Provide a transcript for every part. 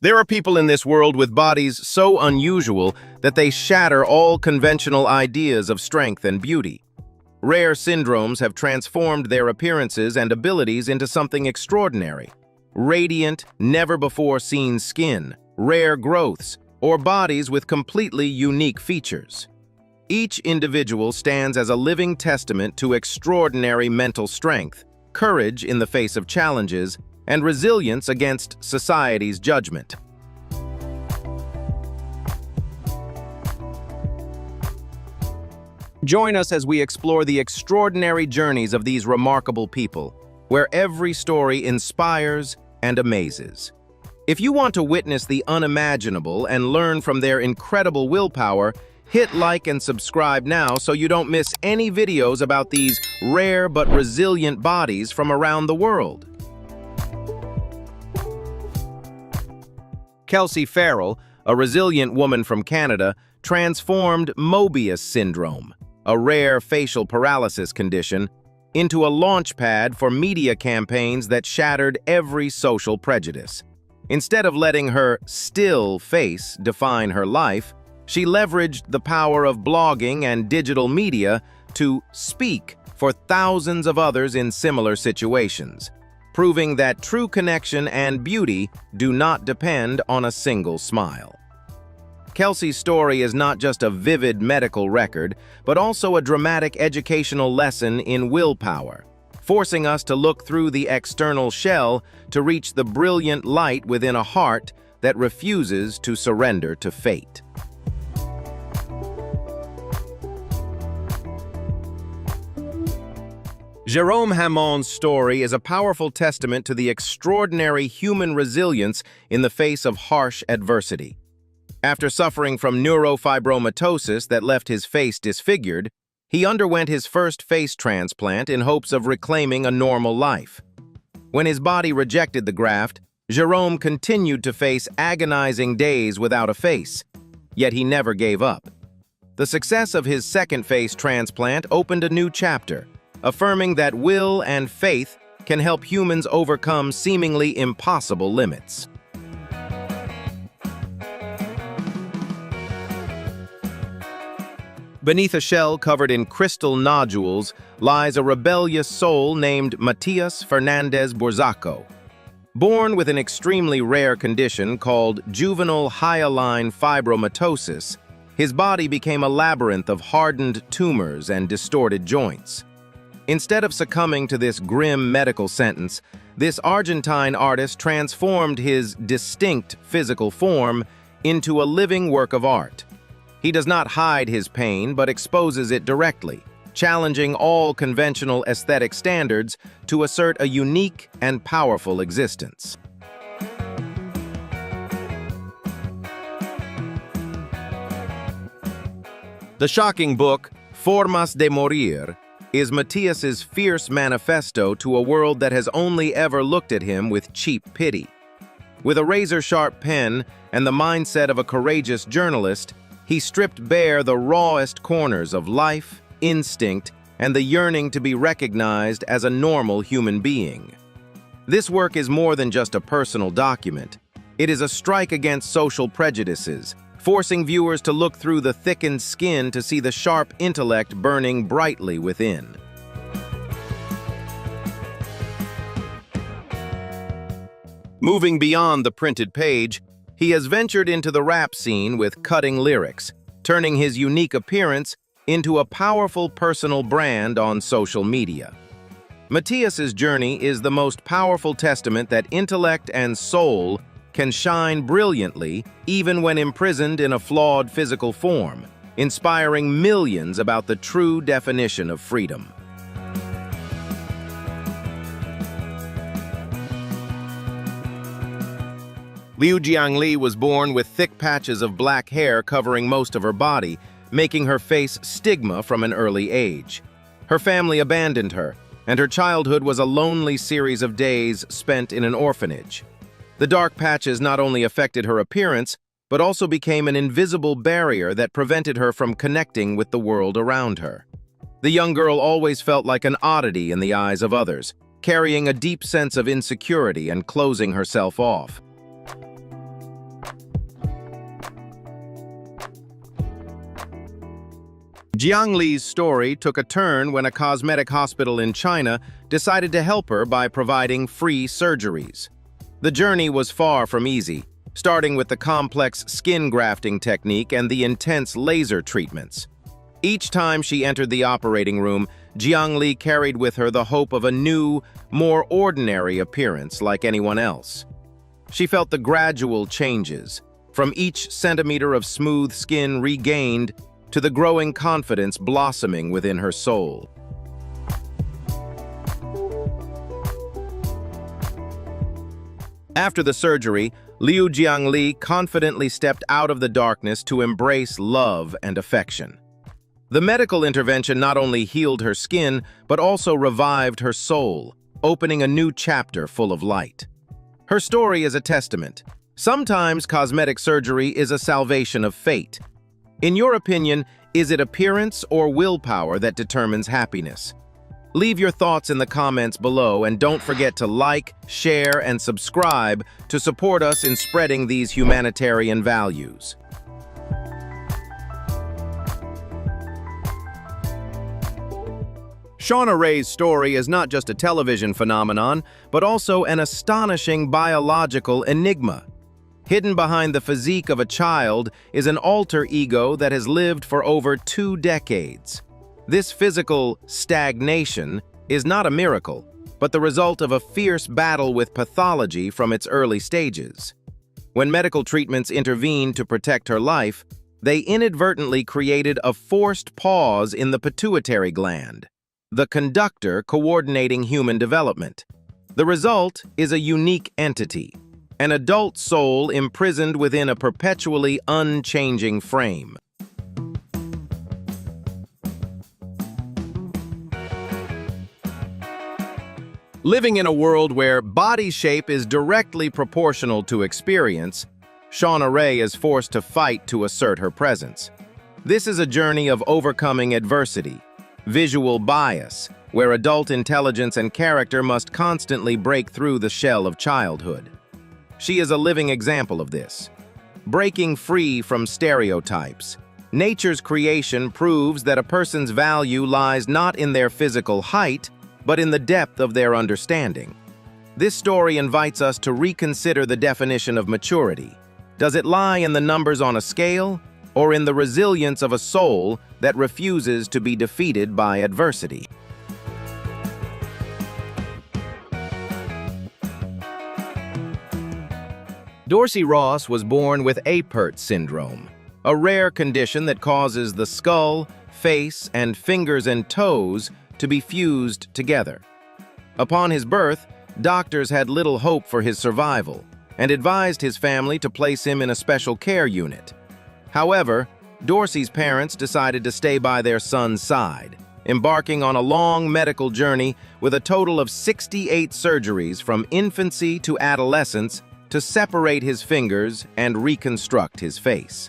There are people in this world with bodies so unusual that they shatter all conventional ideas of strength and beauty. Rare syndromes have transformed their appearances and abilities into something extraordinary. Radiant, never-before-seen skin, rare growths, or bodies with completely unique features. Each individual stands as a living testament to extraordinary mental strength, courage in the face of challenges, and resilience against society's judgment. Join us as we explore the extraordinary journeys of these remarkable people, where every story inspires and amazes. If you want to witness the unimaginable and learn from their incredible willpower, hit like and subscribe now so you don't miss any videos about these rare but resilient bodies from around the world. Kelsey Farrell, a resilient woman from Canada, transformed Mobius syndrome, a rare facial paralysis condition, into a launchpad for media campaigns that shattered every social prejudice. Instead of letting her still face define her life, she leveraged the power of blogging and digital media to speak for thousands of others in similar situations, proving that true connection and beauty do not depend on a single smile. Kelsey's story is not just a vivid medical record, but also a dramatic educational lesson in willpower, forcing us to look through the external shell to reach the brilliant light within a heart that refuses to surrender to fate. Jerome Hamon's story is a powerful testament to the extraordinary human resilience in the face of harsh adversity. After suffering from neurofibromatosis that left his face disfigured, he underwent his first face transplant in hopes of reclaiming a normal life. When his body rejected the graft, Jerome continued to face agonizing days without a face, yet he never gave up. The success of his second face transplant opened a new chapter, affirming that will and faith can help humans overcome seemingly impossible limits. Beneath a shell covered in crystal nodules lies a rebellious soul named Matias Fernandez Borzacco. Born with an extremely rare condition called juvenile hyaline fibromatosis, his body became a labyrinth of hardened tumors and distorted joints. Instead of succumbing to this grim medical sentence, this Argentine artist transformed his distinct physical form into a living work of art. He does not hide his pain, but exposes it directly, challenging all conventional aesthetic standards to assert a unique and powerful existence. The shocking book, Formas de Morir, is Matias's fierce manifesto to a world that has only ever looked at him with cheap pity. With a razor-sharp pen and the mindset of a courageous journalist, he stripped bare the rawest corners of life, instinct, and the yearning to be recognized as a normal human being. This work is more than just a personal document. It is a strike against social prejudices, forcing viewers to look through the thickened skin to see the sharp intellect burning brightly within. Moving beyond the printed page, he has ventured into the rap scene with cutting lyrics, turning his unique appearance into a powerful personal brand on social media. Matias's journey is the most powerful testament that intellect and soul can shine brilliantly even when imprisoned in a flawed physical form, inspiring millions about the true definition of freedom. Liu Jiangli was born with thick patches of black hair covering most of her body, making her face stigma from an early age. Her family abandoned her, and her childhood was a lonely series of days spent in an orphanage. The dark patches not only affected her appearance, but also became an invisible barrier that prevented her from connecting with the world around her. The young girl always felt like an oddity in the eyes of others, carrying a deep sense of insecurity and closing herself off. Jiang Li's story took a turn when a cosmetic hospital in China decided to help her by providing free surgeries. The journey was far from easy, starting with the complex skin grafting technique and the intense laser treatments. Each time she entered the operating room, Jiang Li carried with her the hope of a new, more ordinary appearance like anyone else. She felt the gradual changes, from each centimeter of smooth skin regained to the growing confidence blossoming within her soul. After the surgery, Liu Jiangli confidently stepped out of the darkness to embrace love and affection. The medical intervention not only healed her skin, but also revived her soul, opening a new chapter full of light. Her story is a testament. Sometimes cosmetic surgery is a salvation of fate. In your opinion, is it appearance or willpower that determines happiness? Leave your thoughts in the comments below and don't forget to like, share, and subscribe to support us in spreading these humanitarian values. Shauna Rae's story is not just a television phenomenon, but also an astonishing biological enigma. Hidden behind the physique of a child is an alter ego that has lived for over 2 decades. This physical stagnation is not a miracle, but the result of a fierce battle with pathology from its early stages. When medical treatments intervened to protect her life, they inadvertently created a forced pause in the pituitary gland, the conductor coordinating human development. The result is a unique entity, an adult soul imprisoned within a perpetually unchanging frame. Living in a world where body shape is directly proportional to experience, Shauna Rae is forced to fight to assert her presence. This is a journey of overcoming adversity, visual bias, where adult intelligence and character must constantly break through the shell of childhood. She is a living example of this. Breaking free from stereotypes, nature's creation proves that a person's value lies not in their physical height, but in the depth of their understanding. This story invites us to reconsider the definition of maturity. Does it lie in the numbers on a scale, or in the resilience of a soul that refuses to be defeated by adversity? Dorsey Ross was born with Apert Syndrome, a rare condition that causes the skull, face, and fingers and toes to be fused together. Upon his birth, doctors had little hope for his survival and advised his family to place him in a special care unit. However, Dorsey's parents decided to stay by their son's side, embarking on a long medical journey with a total of 68 surgeries from infancy to adolescence to separate his fingers and reconstruct his face.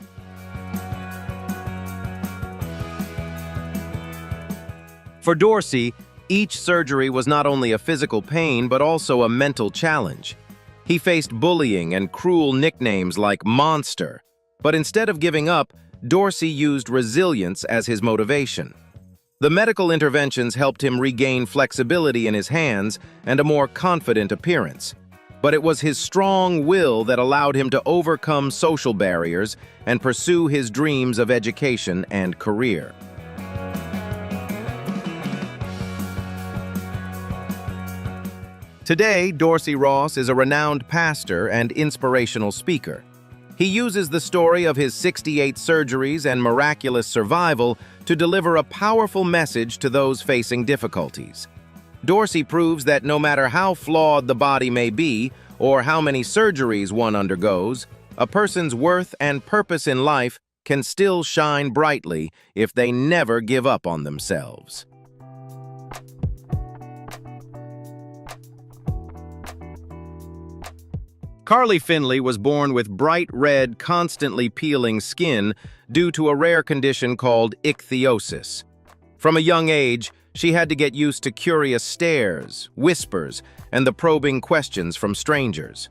For Dorsey, each surgery was not only a physical pain but also a mental challenge. He faced bullying and cruel nicknames like Monster, but instead of giving up, Dorsey used resilience as his motivation. The medical interventions helped him regain flexibility in his hands and a more confident appearance, but it was his strong will that allowed him to overcome social barriers and pursue his dreams of education and career. Today, Dorsey Ross is a renowned pastor and inspirational speaker. He uses the story of his 68 surgeries and miraculous survival to deliver a powerful message to those facing difficulties. Dorsey proves that no matter how flawed the body may be or how many surgeries one undergoes, a person's worth and purpose in life can still shine brightly if they never give up on themselves. Carly Finley was born with bright red, constantly peeling skin due to a rare condition called ichthyosis. From a young age, she had to get used to curious stares, whispers, and the probing questions from strangers.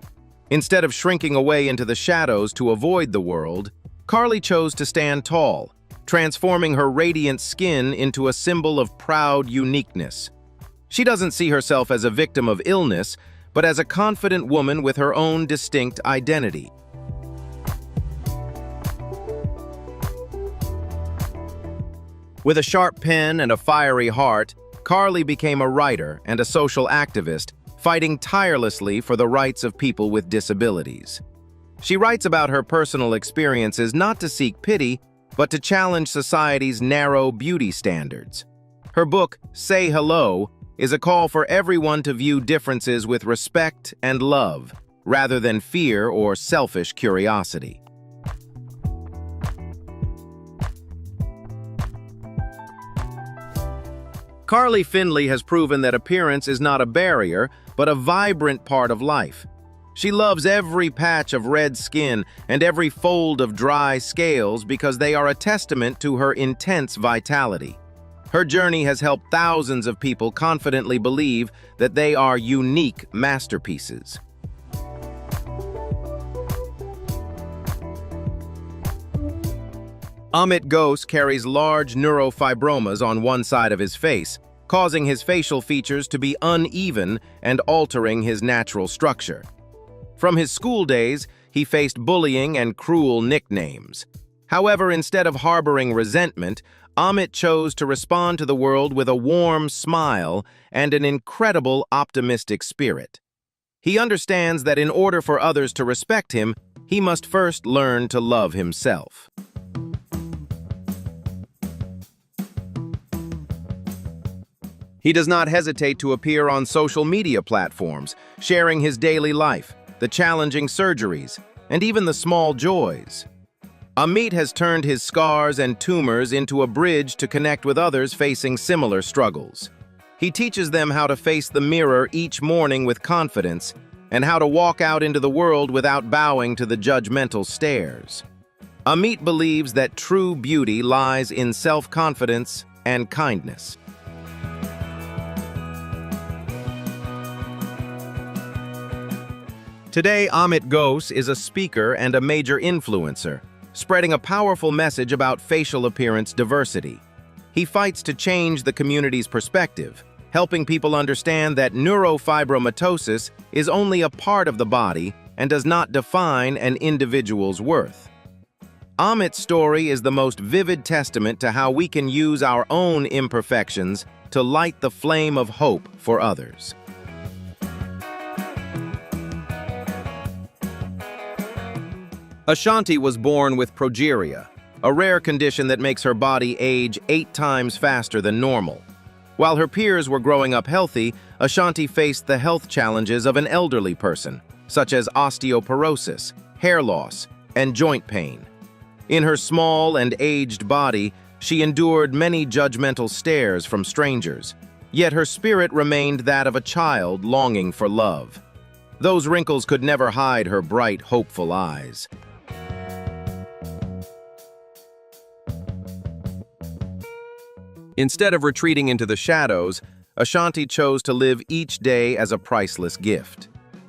Instead of shrinking away into the shadows to avoid the world, Carly chose to stand tall, transforming her radiant skin into a symbol of proud uniqueness. She doesn't see herself as a victim of illness, but as a confident woman with her own distinct identity. With a sharp pen and a fiery heart, Carly became a writer and a social activist, fighting tirelessly for the rights of people with disabilities. She writes about her personal experiences not to seek pity, but to challenge society's narrow beauty standards. Her book, Say Hello, is a call for everyone to view differences with respect and love, rather than fear or selfish curiosity. Carly Findlay has proven that appearance is not a barrier, but a vibrant part of life. She loves every patch of red skin and every fold of dry scales because they are a testament to her intense vitality. Her journey has helped thousands of people confidently believe that they are unique masterpieces. Amit Ghosh carries large neurofibromas on one side of his face, causing his facial features to be uneven and altering his natural structure. From his school days, he faced bullying and cruel nicknames. However, instead of harboring resentment, Amit chose to respond to the world with a warm smile and an incredible optimistic spirit. He understands that in order for others to respect him, he must first learn to love himself. He does not hesitate to appear on social media platforms, sharing his daily life, the challenging surgeries, and even the small joys. Amit has turned his scars and tumors into a bridge to connect with others facing similar struggles. He teaches them how to face the mirror each morning with confidence and how to walk out into the world without bowing to the judgmental stares. Amit believes that true beauty lies in self-confidence and kindness. Today, Amit Ghosh is a speaker and a major influencer, spreading a powerful message about facial appearance diversity. He fights to change the community's perspective, helping people understand that neurofibromatosis is only a part of the body and does not define an individual's worth. Amit's story is the most vivid testament to how we can use our own imperfections to light the flame of hope for others. Ashanti was born with progeria, a rare condition that makes her body age 8 times faster than normal. While her peers were growing up healthy, Ashanti faced the health challenges of an elderly person, such as osteoporosis, hair loss, and joint pain. In her small and aged body, she endured many judgmental stares from strangers, yet her spirit remained that of a child longing for love. Those wrinkles could never hide her bright, hopeful eyes. Instead of retreating into the shadows, Ashanti chose to live each day as a priceless gift.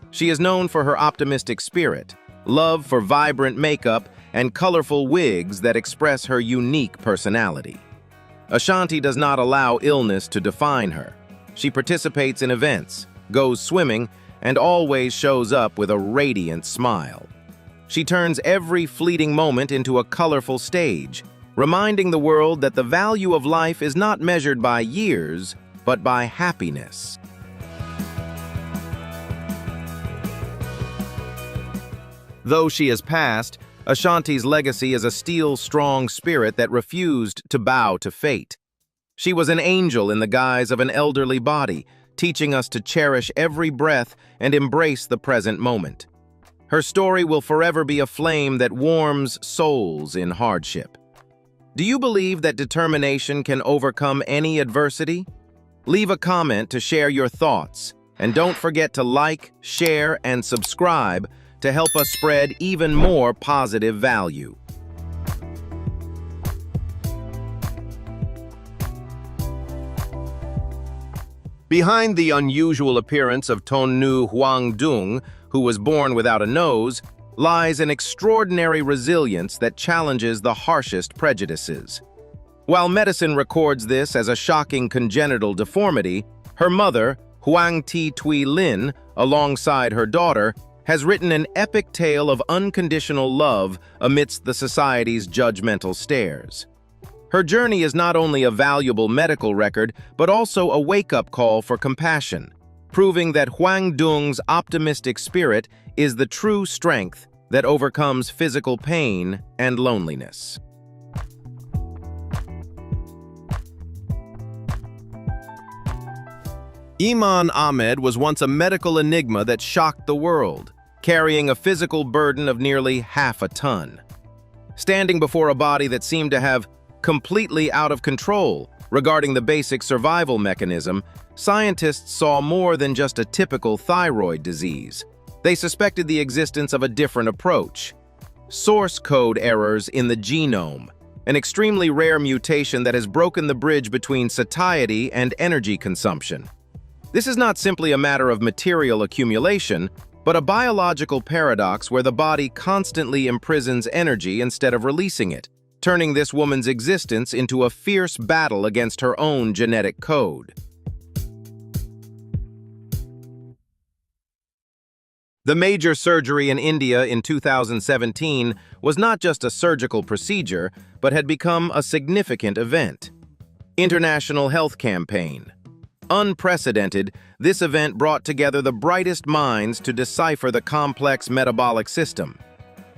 She is known for her optimistic spirit, love for vibrant makeup, and colorful wigs that express her unique personality. Ashanti does not allow illness to define her. She participates in events, goes swimming, and always shows up with a radiant smile. She turns every fleeting moment into a colorful stage, reminding the world that the value of life is not measured by years, but by happiness. Though she has passed, Ashanti's legacy is a steel-strong spirit that refused to bow to fate. She was an angel in the guise of an elderly body, teaching us to cherish every breath and embrace the present moment. Her story will forever be a flame that warms souls in hardship. Do you believe that determination can overcome any adversity? Leave a comment to share your thoughts, and don't forget to like, share, and subscribe to help us spread even more positive value. Behind the unusual appearance of Tonu Huangdong, who was born without a nose, lies an extraordinary resilience that challenges the harshest prejudices. While medicine records this as a shocking congenital deformity, her mother, Huang Ti Tui Lin, alongside her daughter, has written an epic tale of unconditional love amidst the society's judgmental stares. Her journey is not only a valuable medical record, but also a wake-up call for compassion, proving that Huang Dong's optimistic spirit is the true strength that overcomes physical pain and loneliness. Iman Ahmed was once a medical enigma that shocked the world, carrying a physical burden of nearly half a ton. Standing before a body that seemed to have completely out of control regarding the basic survival mechanism, scientists saw more than just a typical thyroid disease. They suspected the existence of a different approach: source code errors in the genome, an extremely rare mutation that has broken the bridge between satiety and energy consumption. This is not simply a matter of material accumulation, but a biological paradox where the body constantly imprisons energy instead of releasing it, turning this woman's existence into a fierce battle against her own genetic code. The major surgery in India in 2017 was not just a surgical procedure, but had become a significant event. International Health Campaign. Unprecedented, this event brought together the brightest minds to decipher the complex metabolic system.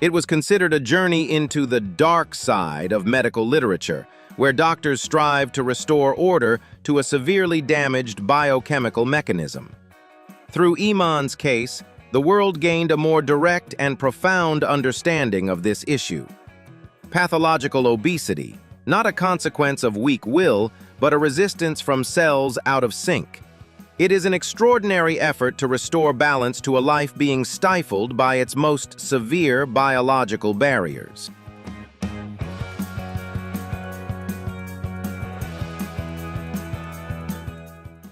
It was considered a journey into the dark side of medical literature, where doctors strive to restore order to a severely damaged biochemical mechanism. Through Iman's case, the world gained a more direct and profound understanding of this issue. Pathological obesity, not a consequence of weak will, but a resistance from cells out of sync. It is an extraordinary effort to restore balance to a life being stifled by its most severe biological barriers.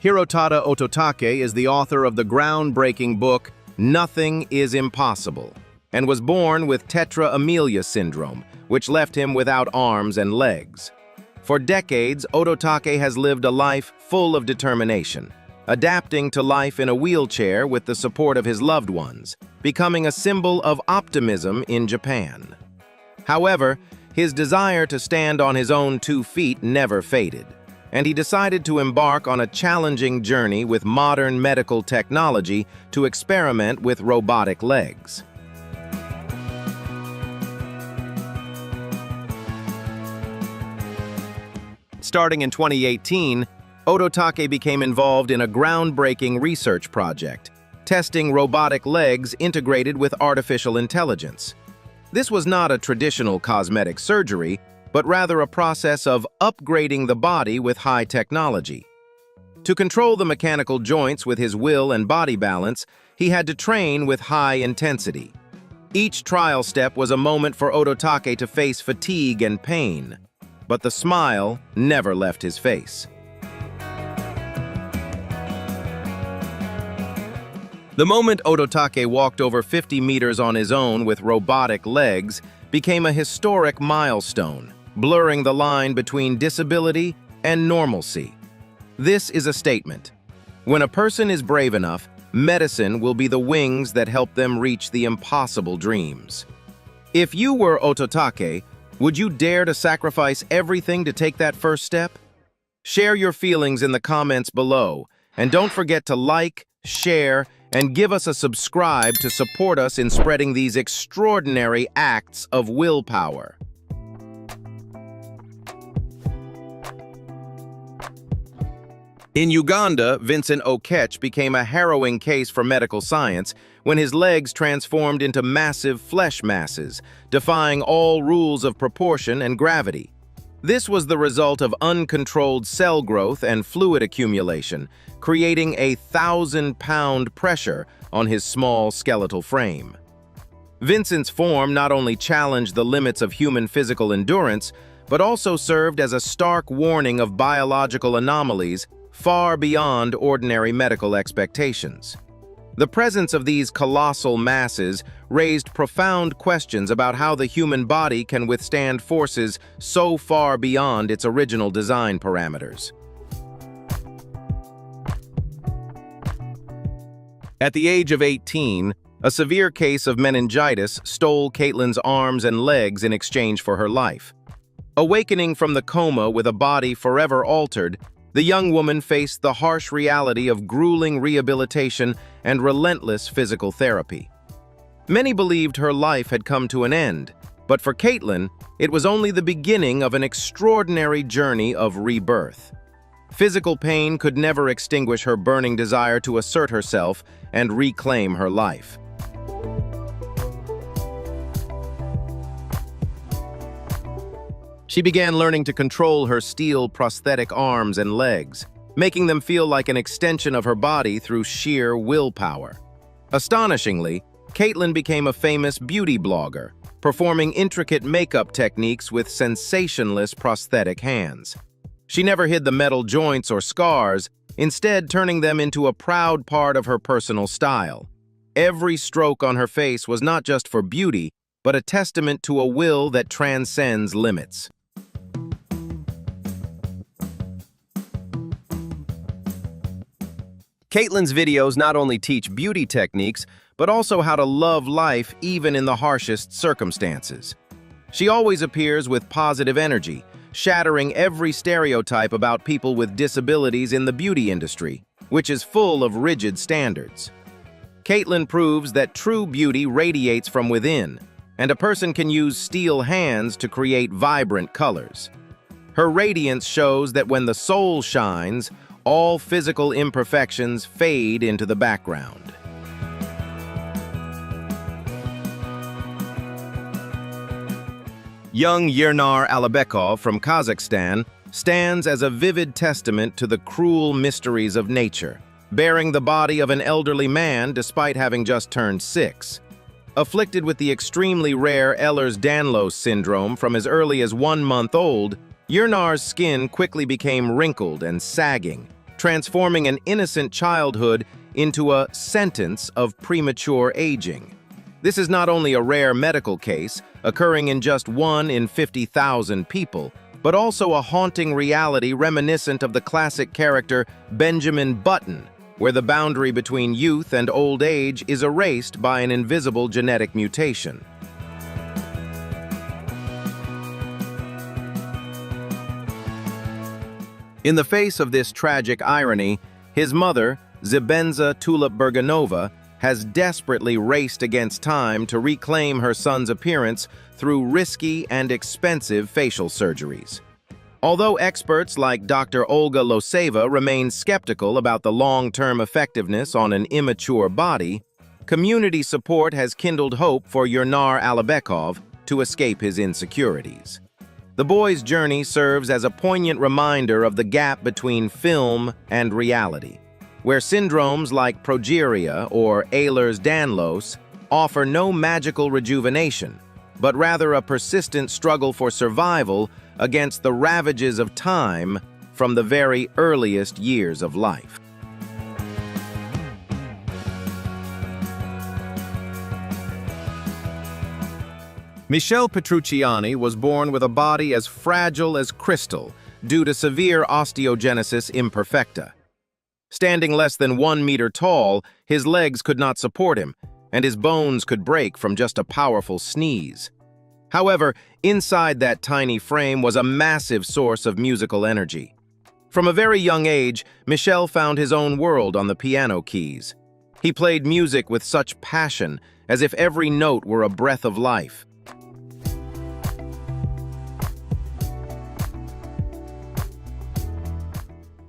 Hirotada Ototake is the author of the groundbreaking book Nothing is Impossible, and was born with tetra amelia syndrome, which left him without arms and legs. For decades, Ototake has lived a life full of determination, adapting to life in a wheelchair with the support of his loved ones, becoming a symbol of optimism in Japan. However, his desire to stand on his own 2 feet never faded, and he decided to embark on a challenging journey with modern medical technology to experiment with robotic legs. Starting in 2018, Ototake became involved in a groundbreaking research project, testing robotic legs integrated with artificial intelligence. This was not a traditional cosmetic surgery, but rather a process of upgrading the body with high technology. To control the mechanical joints with his will and body balance, he had to train with high intensity. Each trial step was a moment for Ototake to face fatigue and pain, but the smile never left his face. The moment Ototake walked over 50 meters on his own with robotic legs became a historic milestone, blurring the line between disability and normalcy. This is a statement. When a person is brave enough, medicine will be the wings that help them reach the impossible dreams. If you were Ototake, would you dare to sacrifice everything to take that first step? Share your feelings in the comments below, and don't forget to like, share, and give us a subscribe to support us in spreading these extraordinary acts of willpower. In Uganda, Vincent Okech became a harrowing case for medical science when his legs transformed into massive flesh masses, defying all rules of proportion and gravity. This was the result of uncontrolled cell growth and fluid accumulation, creating a 1,000-pound pressure on his small skeletal frame. Vincent's form not only challenged the limits of human physical endurance, but also served as a stark warning of biological anomalies far beyond ordinary medical expectations. The presence of these colossal masses raised profound questions about how the human body can withstand forces so far beyond its original design parameters. At the age of 18, a severe case of meningitis stole Caitlin's arms and legs in exchange for her life. Awakening from the coma with a body forever altered, the young woman faced the harsh reality of grueling rehabilitation and relentless physical therapy. Many believed her life had come to an end, but for Caitlin, it was only the beginning of an extraordinary journey of rebirth. Physical pain could never extinguish her burning desire to assert herself and reclaim her life. She began learning to control her steel prosthetic arms and legs, making them feel like an extension of her body through sheer willpower. Astonishingly, Caitlin became a famous beauty blogger, performing intricate makeup techniques with sensationless prosthetic hands. She never hid the metal joints or scars, instead turning them into a proud part of her personal style. Every stroke on her face was not just for beauty, but a testament to a will that transcends limits. Caitlin's videos not only teach beauty techniques, but also how to love life even in the harshest circumstances. She always appears with positive energy, shattering every stereotype about people with disabilities in the beauty industry, which is full of rigid standards. Caitlin proves that true beauty radiates from within, and a person can use steel hands to create vibrant colors. Her radiance shows that when the soul shines, all physical imperfections fade into the background. Young Yernar Alibekov from Kazakhstan stands as a vivid testament to the cruel mysteries of nature, bearing the body of an elderly man despite having just turned 6. Afflicted with the extremely rare Ehlers-Danlos syndrome from as early as 1 month old, Yernar's skin quickly became wrinkled and sagging, transforming an innocent childhood into a sentence of premature aging. This is not only a rare medical case, occurring in just 1 in 50,000 people, but also a haunting reality reminiscent of the classic character Benjamin Button, where the boundary between youth and old age is erased by an invisible genetic mutation. In the face of this tragic irony, his mother, Zibenza Tulip-Berganova, has desperately raced against time to reclaim her son's appearance through risky and expensive facial surgeries. Although experts like Dr. Olga Loseva remain skeptical about the long-term effectiveness on an immature body, community support has kindled hope for Yernar Alibekov to escape his insecurities. The boy's journey serves as a poignant reminder of the gap between film and reality, where syndromes like progeria or Ehlers-Danlos offer no magical rejuvenation, but rather a persistent struggle for survival against the ravages of time from the very earliest years of life. Michele Petrucciani was born with a body as fragile as crystal due to severe osteogenesis imperfecta. Standing less than 1 meter tall, his legs could not support him, and his bones could break from just a powerful sneeze. However, inside that tiny frame was a massive source of musical energy. From a very young age, Michele found his own world on the piano keys. He played music with such passion, as if every note were a breath of life.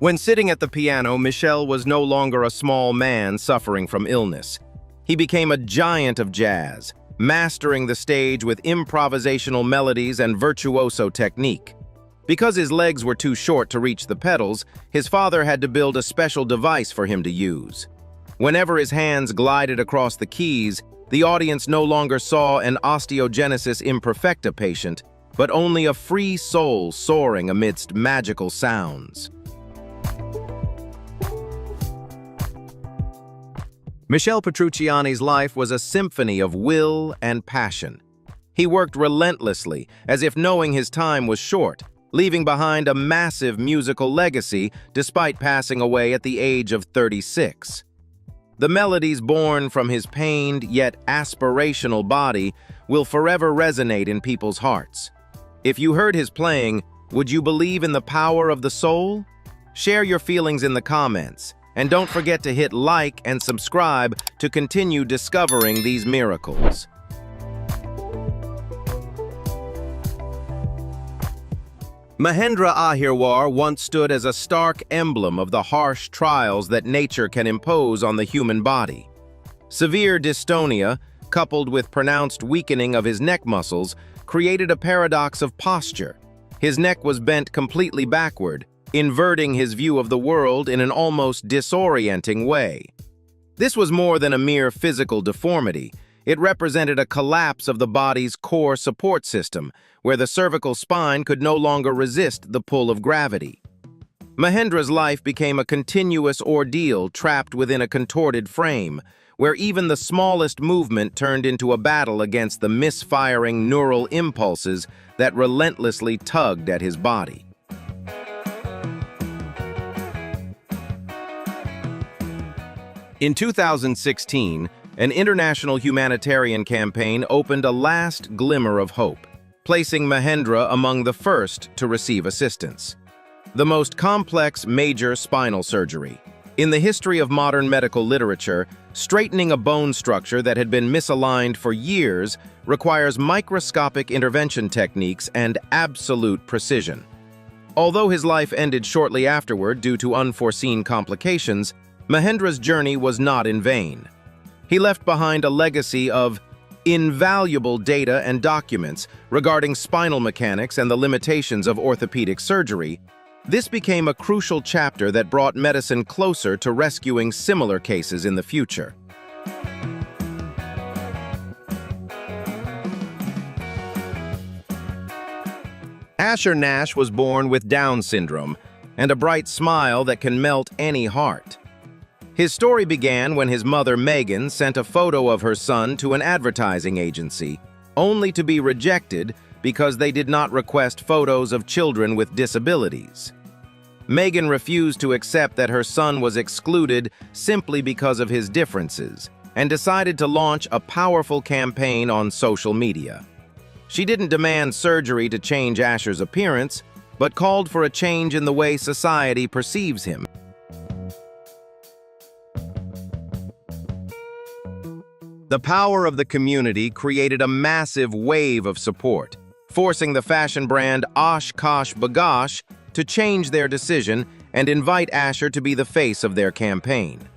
When sitting at the piano, Michele was no longer a small man suffering from illness. He became a giant of jazz, mastering the stage with improvisational melodies and virtuoso technique. Because his legs were too short to reach the pedals, his father had to build a special device for him to use. Whenever his hands glided across the keys, the audience no longer saw an osteogenesis imperfecta patient, but only a free soul soaring amidst magical sounds. Michel Petrucciani's life was a symphony of will and passion. He worked relentlessly, as if knowing his time was short, leaving behind a massive musical legacy despite passing away at the age of 36. The melodies born from his pained yet aspirational body will forever resonate in people's hearts. If you heard his playing, would you believe in the power of the soul? Share your feelings in the comments, and don't forget to hit like and subscribe to continue discovering these miracles. Mahendra Ahirwar once stood as a stark emblem of the harsh trials that nature can impose on the human body. Severe dystonia, coupled with pronounced weakening of his neck muscles, created a paradox of posture. His neck was bent completely backward, inverting his view of the world in an almost disorienting way. This was more than a mere physical deformity. It represented a collapse of the body's core support system, where the cervical spine could no longer resist the pull of gravity. Mahendra's life became a continuous ordeal trapped within a contorted frame, where even the smallest movement turned into a battle against the misfiring neural impulses that relentlessly tugged at his body. In 2016, an international humanitarian campaign opened a last glimmer of hope, placing Mahendra among the first to receive assistance. The most complex major spinal surgery. In the history of modern medical literature, straightening a bone structure that had been misaligned for years requires microscopic intervention techniques and absolute precision. Although his life ended shortly afterward due to unforeseen complications, Mahendra's journey was not in vain. He left behind a legacy of invaluable data and documents regarding spinal mechanics and the limitations of orthopedic surgery. This became a crucial chapter that brought medicine closer to rescuing similar cases in the future. Asher Nash was born with Down syndrome and a bright smile that can melt any heart. His story began when his mother, Megan, sent a photo of her son to an advertising agency, only to be rejected because they did not request photos of children with disabilities. Megan refused to accept that her son was excluded simply because of his differences, and decided to launch a powerful campaign on social media. She didn't demand surgery to change Asher's appearance, but called for a change in the way society perceives him. The power of the community created a massive wave of support, forcing the fashion brand OshKosh B'gosh to change their decision and invite Asher to be the face of their campaign.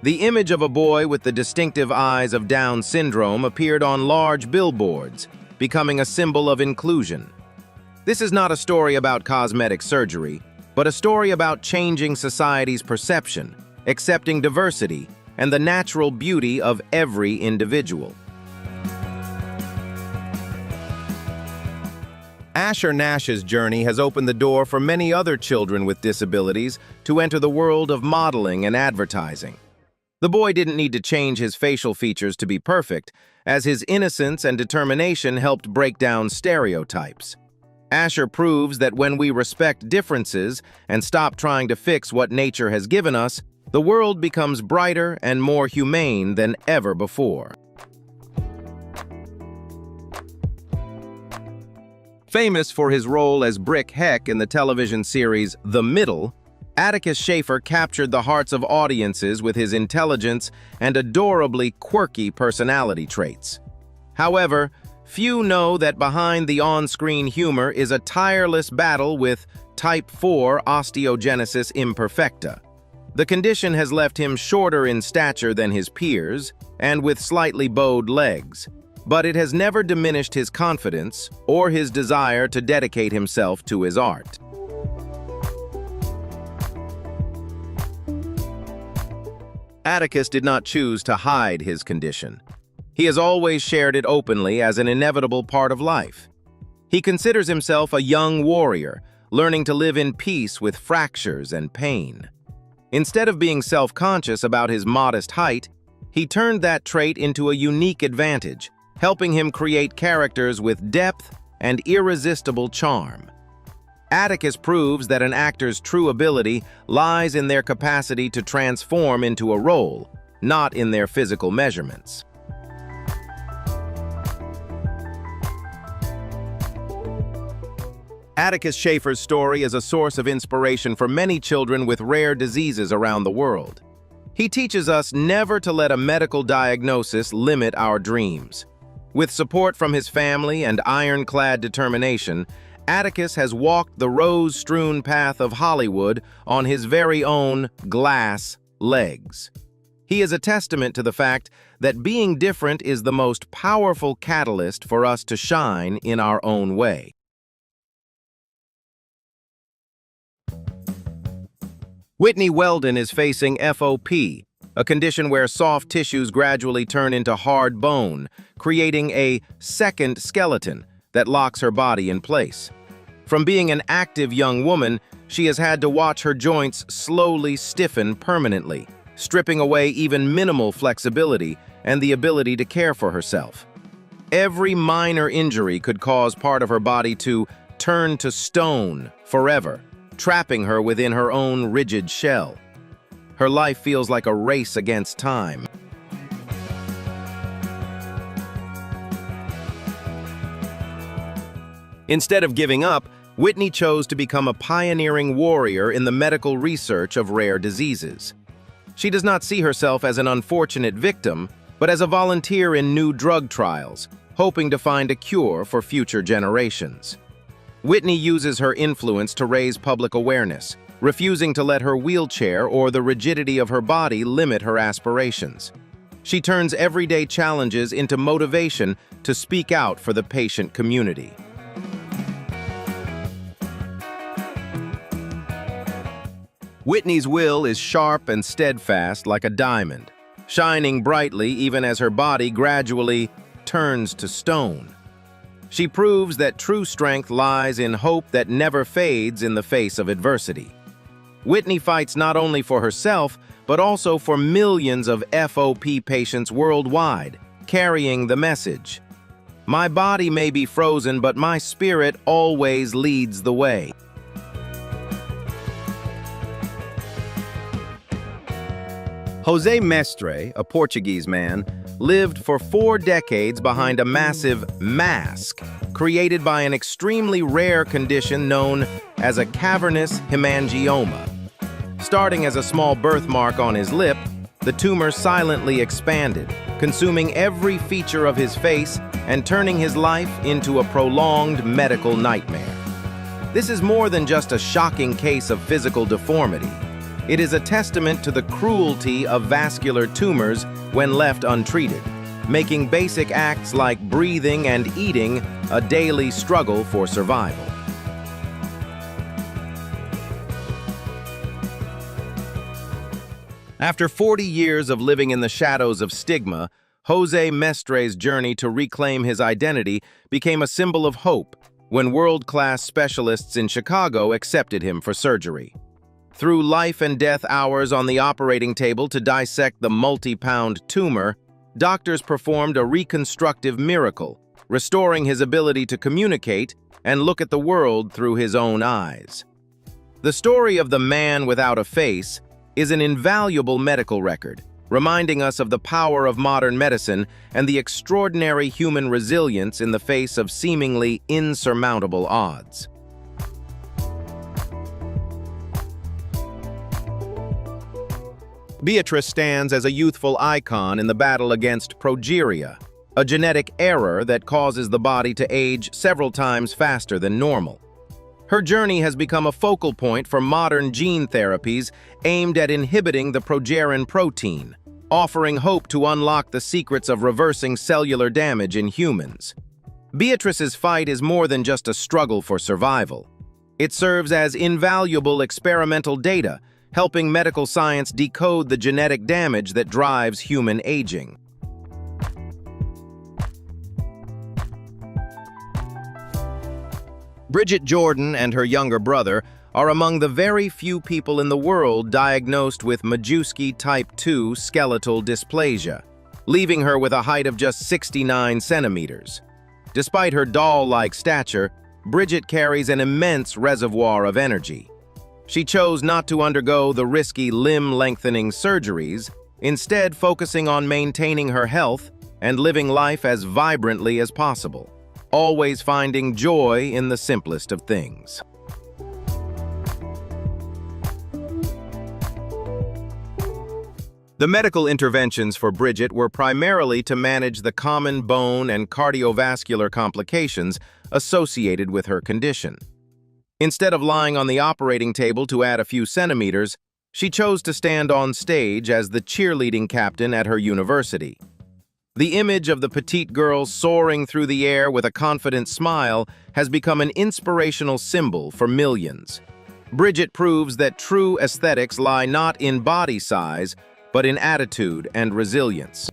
The image of a boy with the distinctive eyes of Down syndrome appeared on large billboards, becoming a symbol of inclusion. This is not a story about cosmetic surgery, but a story about changing society's perception, accepting diversity, and the natural beauty of every individual. Asher Nash's journey has opened the door for many other children with disabilities to enter the world of modeling and advertising. The boy didn't need to change his facial features to be perfect, as his innocence and determination helped break down stereotypes. Asher proves that when we respect differences and stop trying to fix what nature has given us, the world becomes brighter and more humane than ever before. Famous for his role as Brick Heck in the television series The Middle, Atticus Shaffer captured the hearts of audiences with his intelligence and adorably quirky personality traits. However, few know that behind the on-screen humor is a tireless battle with Type 4 osteogenesis imperfecta. The condition has left him shorter in stature than his peers and with slightly bowed legs, but it has never diminished his confidence or his desire to dedicate himself to his art. Atticus did not choose to hide his condition. He has always shared it openly as an inevitable part of life. He considers himself a young warrior, learning to live in peace with fractures and pain. Instead of being self-conscious about his modest height, He turned that trait into a unique advantage, helping him create characters with depth and irresistible charm. Atticus proves that an actor's true ability lies in their capacity to transform into a role, not in their physical measurements. Atticus Schäfer's story is a source of inspiration for many children with rare diseases around the world. He teaches us never to let a medical diagnosis limit our dreams. With support from his family and ironclad determination, Atticus has walked the rose-strewn path of Hollywood on his very own glass legs. He is a testament to the fact that being different is the most powerful catalyst for us to shine in our own way. Whitney Weldon is facing FOP, a condition where soft tissues gradually turn into hard bone, creating a second skeleton that locks her body in place. From being an active young woman, she has had to watch her joints slowly stiffen permanently, stripping away even minimal flexibility and the ability to care for herself. Every minor injury could cause part of her body to turn to stone forever, trapping her within her own rigid shell. Her life feels like a race against time. Instead of giving up, Whitney chose to become a pioneering warrior in the medical research of rare diseases. She does not see herself as an unfortunate victim, but as a volunteer in new drug trials, hoping to find a cure for future generations. Whitney uses her influence to raise public awareness, refusing to let her wheelchair or the rigidity of her body limit her aspirations. She turns everyday challenges into motivation to speak out for the patient community. Whitney's will is sharp and steadfast like a diamond, shining brightly even as her body gradually turns to stone. She proves that true strength lies in hope that never fades in the face of adversity. Whitney fights not only for herself, but also for millions of FOP patients worldwide, carrying the message: "My body may be frozen, but my spirit always leads the way." José Mestre, a Portuguese man, lived for 4 decades behind a massive mask created by an extremely rare condition known as a cavernous hemangioma. Starting as a small birthmark on his lip, the tumor silently expanded, consuming every feature of his face and turning his life into a prolonged medical nightmare. This is more than just a shocking case of physical deformity. It is a testament to the cruelty of vascular tumors when left untreated, making basic acts like breathing and eating a daily struggle for survival. After 40 years of living in the shadows of stigma, José Mestre's journey to reclaim his identity became a symbol of hope when world-class specialists in Chicago accepted him for surgery. Through life and death hours on the operating table to dissect the multi-pound tumor, doctors performed a reconstructive miracle, restoring his ability to communicate and look at the world through his own eyes. The story of the man without a face is an invaluable medical record, reminding us of the power of modern medicine and the extraordinary human resilience in the face of seemingly insurmountable odds. Beatrice stands as a youthful icon in the battle against progeria, a genetic error that causes the body to age several times faster than normal. Her journey has become a focal point for modern gene therapies aimed at inhibiting the progerin protein, offering hope to unlock the secrets of reversing cellular damage in humans. Beatrice's fight is more than just a struggle for survival. It serves as invaluable experimental data, helping medical science decode the genetic damage that drives human aging. Bridget Jordan and her younger brother are among the very few people in the world diagnosed with Majewski type 2 skeletal dysplasia, leaving her with a height of just 69 centimeters. Despite her doll-like stature, Bridget carries an immense reservoir of energy. She chose not to undergo the risky limb-lengthening surgeries, instead focusing on maintaining her health and living life as vibrantly as possible, always finding joy in the simplest of things. The medical interventions for Bridget were primarily to manage the common bone and cardiovascular complications associated with her condition. Instead of lying on the operating table to add a few centimeters, she chose to stand on stage as the cheerleading captain at her university. The image of the petite girl soaring through the air with a confident smile has become an inspirational symbol for millions. Bridget proves that true aesthetics lie not in body size, but in attitude and resilience.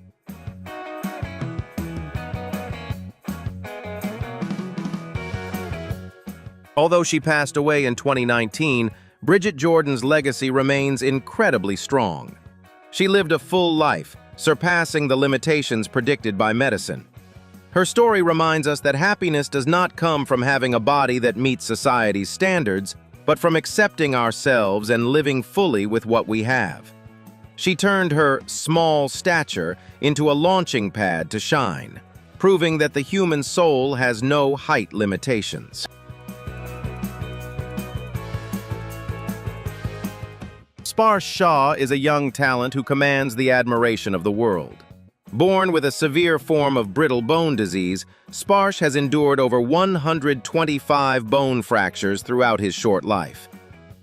Although she passed away in 2019, Bridget Jordan's legacy remains incredibly strong. She lived a full life, surpassing the limitations predicted by medicine. Her story reminds us that happiness does not come from having a body that meets society's standards, but from accepting ourselves and living fully with what we have. She turned her small stature into a launching pad to shine, proving that the human soul has no height limitations. Sparsh Shah is a young talent who commands the admiration of the world. Born with a severe form of brittle bone disease, Sparsh has endured over 125 bone fractures throughout his short life.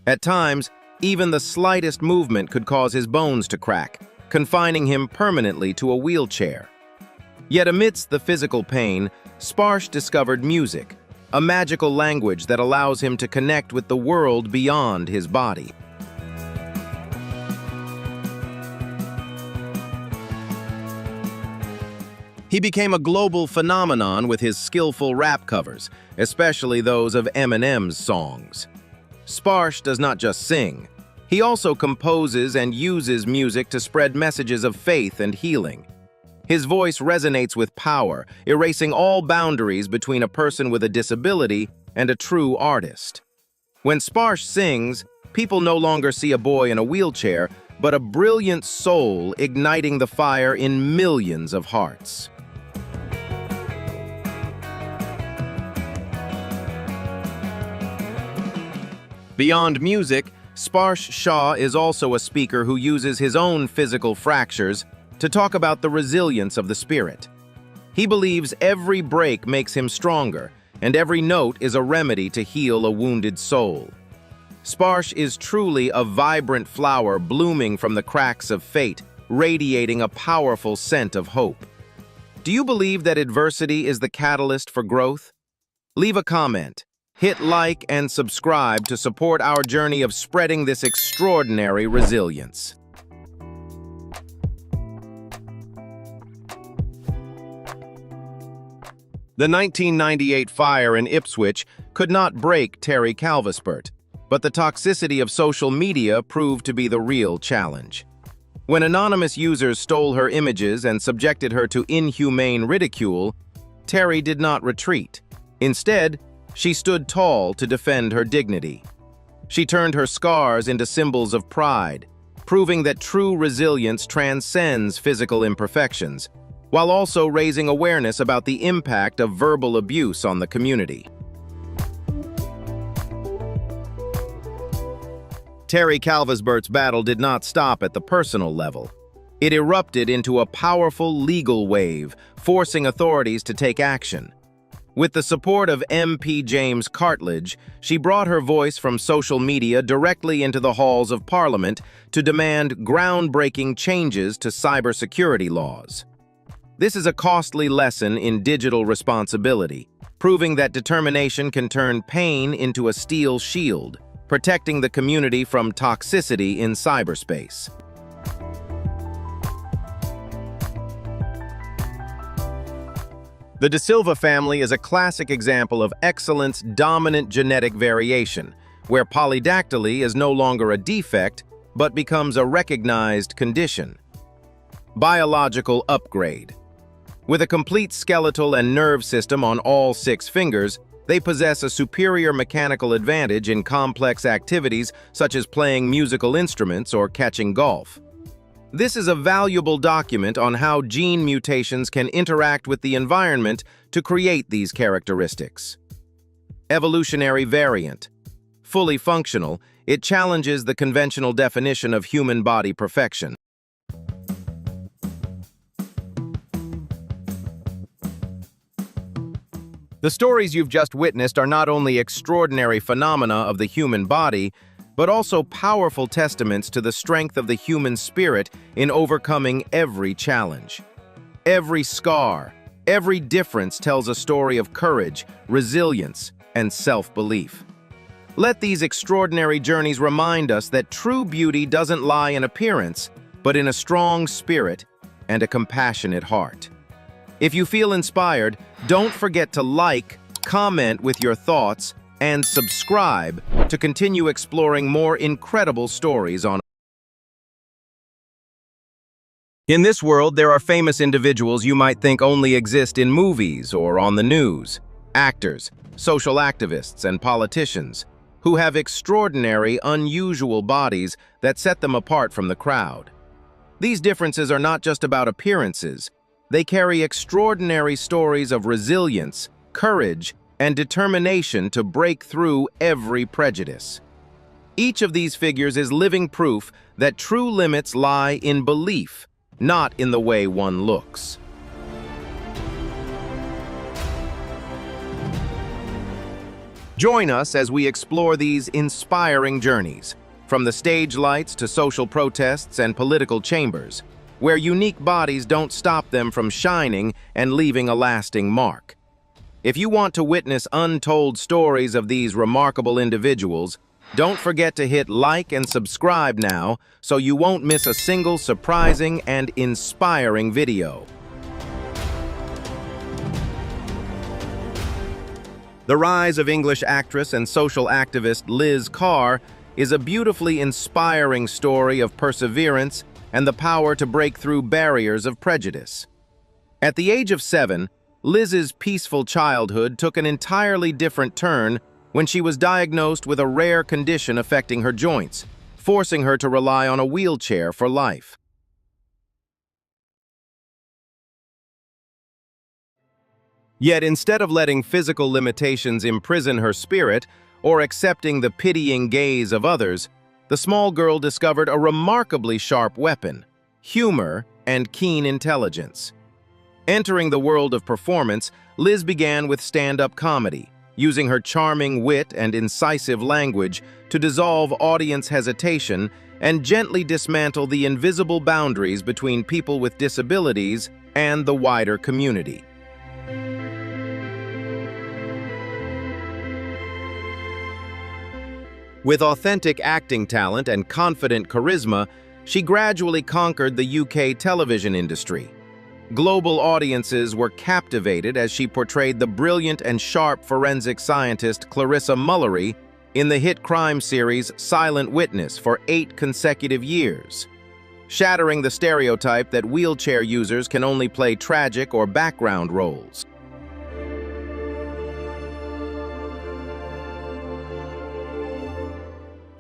At times, even the slightest movement could cause his bones to crack, confining him permanently to a wheelchair. Yet amidst the physical pain, Sparsh discovered music, a magical language that allows him to connect with the world beyond his body. He became a global phenomenon with his skillful rap covers, especially those of Eminem's songs. Sparsh does not just sing. He also composes and uses music to spread messages of faith and healing. His voice resonates with power, erasing all boundaries between a person with a disability and a true artist. When Sparsh sings, people no longer see a boy in a wheelchair, but a brilliant soul igniting the fire in millions of hearts. Beyond music, Sparsh Shah is also a speaker who uses his own physical fractures to talk about the resilience of the spirit. He believes every break makes him stronger, and every note is a remedy to heal a wounded soul. Sparsh is truly a vibrant flower blooming from the cracks of fate, radiating a powerful scent of hope. Do you believe that adversity is the catalyst for growth? Leave a comment. Hit like and subscribe to support our journey of spreading this extraordinary resilience. The 1998 fire in Ipswich could not break Terry Calvespert, but the toxicity of social media proved to be the real challenge. When anonymous users stole her images and subjected her to inhumane ridicule, Terry did not retreat. Instead, she stood tall to defend her dignity. She turned her scars into symbols of pride, proving that true resilience transcends physical imperfections, while also raising awareness about the impact of verbal abuse on the community. Terry Calvesbert's battle did not stop at the personal level. It erupted into a powerful legal wave, forcing authorities to take action. With the support of MP James Cartledge, she brought her voice from social media directly into the halls of Parliament to demand groundbreaking changes to cybersecurity laws. This is a costly lesson in digital responsibility, proving that determination can turn pain into a steel shield, protecting the community from toxicity in cyberspace. The De Silva family is a classic example of excellence-dominant genetic variation, where polydactyly is no longer a defect, but becomes a recognized condition. Biological upgrade. With a complete skeletal and nerve system on all 6 fingers, they possess a superior mechanical advantage in complex activities such as playing musical instruments or catching golf. This is a valuable document on how gene mutations can interact with the environment to create these characteristics. Evolutionary variant. Fully functional, it challenges the conventional definition of human body perfection. The stories you've just witnessed are not only extraordinary phenomena of the human body, but also powerful testaments to the strength of the human spirit in overcoming every challenge. Every scar, every difference tells a story of courage, resilience, and self-belief. Let these extraordinary journeys remind us that true beauty doesn't lie in appearance, but in a strong spirit and a compassionate heart. If you feel inspired, don't forget to like, comment with your thoughts, and subscribe to continue exploring more incredible stories on. In this world, there are famous individuals you might think only exist in movies or on the news. Actors, social activists, and politicians who have extraordinary, unusual bodies that set them apart from the crowd. These differences are not just about appearances. They carry extraordinary stories of resilience, courage, and determination to break through every prejudice. Each of these figures is living proof that true limits lie in belief, not in the way one looks. Join us as we explore these inspiring journeys, from the stage lights to social protests and political chambers, where unique bodies don't stop them from shining and leaving a lasting mark. If you want to witness untold stories of these remarkable individuals, don't forget to hit like and subscribe now so you won't miss a single surprising and inspiring video. The rise of English actress and social activist Liz Carr is a beautifully inspiring story of perseverance and the power to break through barriers of prejudice. At the age of 7, Liz's peaceful childhood took an entirely different turn when she was diagnosed with a rare condition affecting her joints, forcing her to rely on a wheelchair for life. Yet instead of letting physical limitations imprison her spirit or accepting the pitying gaze of others, the small girl discovered a remarkably sharp weapon: humor and keen intelligence. Entering the world of performance, Liz began with stand-up comedy, using her charming wit and incisive language to dissolve audience hesitation and gently dismantle the invisible boundaries between people with disabilities and the wider community. With authentic acting talent and confident charisma, she gradually conquered the UK television industry. Global audiences were captivated as she portrayed the brilliant and sharp forensic scientist Clarissa Mullery in the hit crime series Silent Witness for 8 consecutive years, shattering the stereotype that wheelchair users can only play tragic or background roles.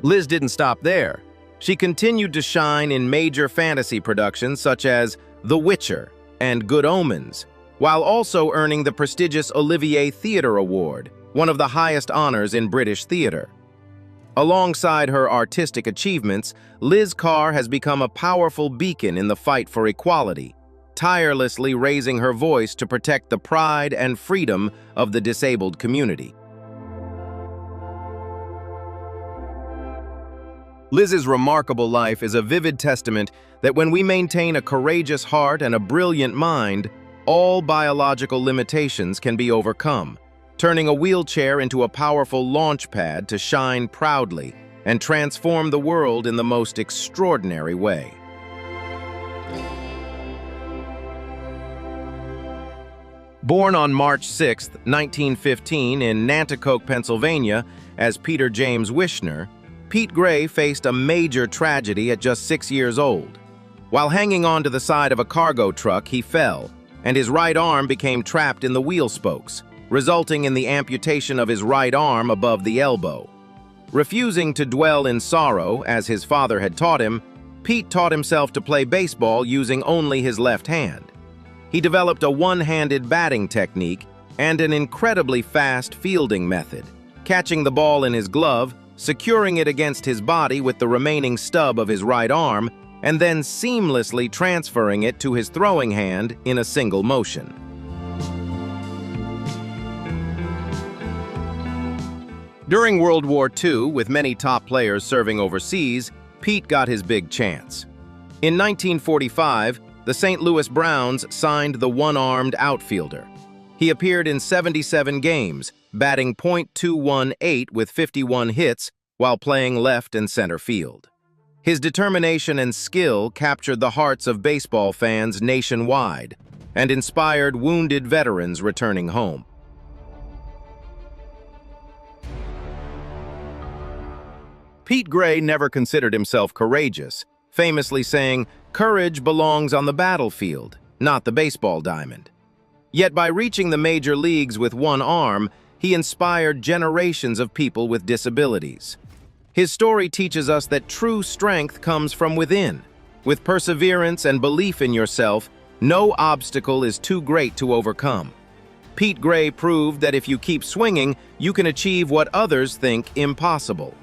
Liz didn't stop there. She continued to shine in major fantasy productions such as The Witcher and Good Omens, while also earning the prestigious Olivier Theatre Award, one of the highest honors in British theatre. Alongside her artistic achievements, Liz Carr has become a powerful beacon in the fight for equality, tirelessly raising her voice to protect the pride and freedom of the disabled community. Liz's remarkable life is a vivid testament that when we maintain a courageous heart and a brilliant mind, all biological limitations can be overcome, turning a wheelchair into a powerful launch pad to shine proudly and transform the world in the most extraordinary way. Born on March 6, 1915 in Nanticoke, Pennsylvania, as Peter James Wishner, Pete Gray faced a major tragedy at just 6 years old. While hanging onto the side of a cargo truck, he fell, and his right arm became trapped in the wheel spokes, resulting in the amputation of his right arm above the elbow. Refusing to dwell in sorrow, as his father had taught him, Pete taught himself to play baseball using only his left hand. He developed a one-handed batting technique and an incredibly fast fielding method, catching the ball in his glove, securing it against his body with the remaining stub of his right arm, and then seamlessly transferring it to his throwing hand in a single motion. During World War II, with many top players serving overseas, Pete got his big chance. In 1945, the St. Louis Browns signed the one-armed outfielder. He appeared in 77 games, batting .218 with 51 hits while playing left and center field. His determination and skill captured the hearts of baseball fans nationwide and inspired wounded veterans returning home. Pete Gray never considered himself courageous, famously saying, "Courage belongs on the battlefield, not the baseball diamond." Yet by reaching the major leagues with one arm, he inspired generations of people with disabilities. His story teaches us that true strength comes from within. With perseverance and belief in yourself, no obstacle is too great to overcome. Pete Gray proved that if you keep swinging, you can achieve what others think impossible.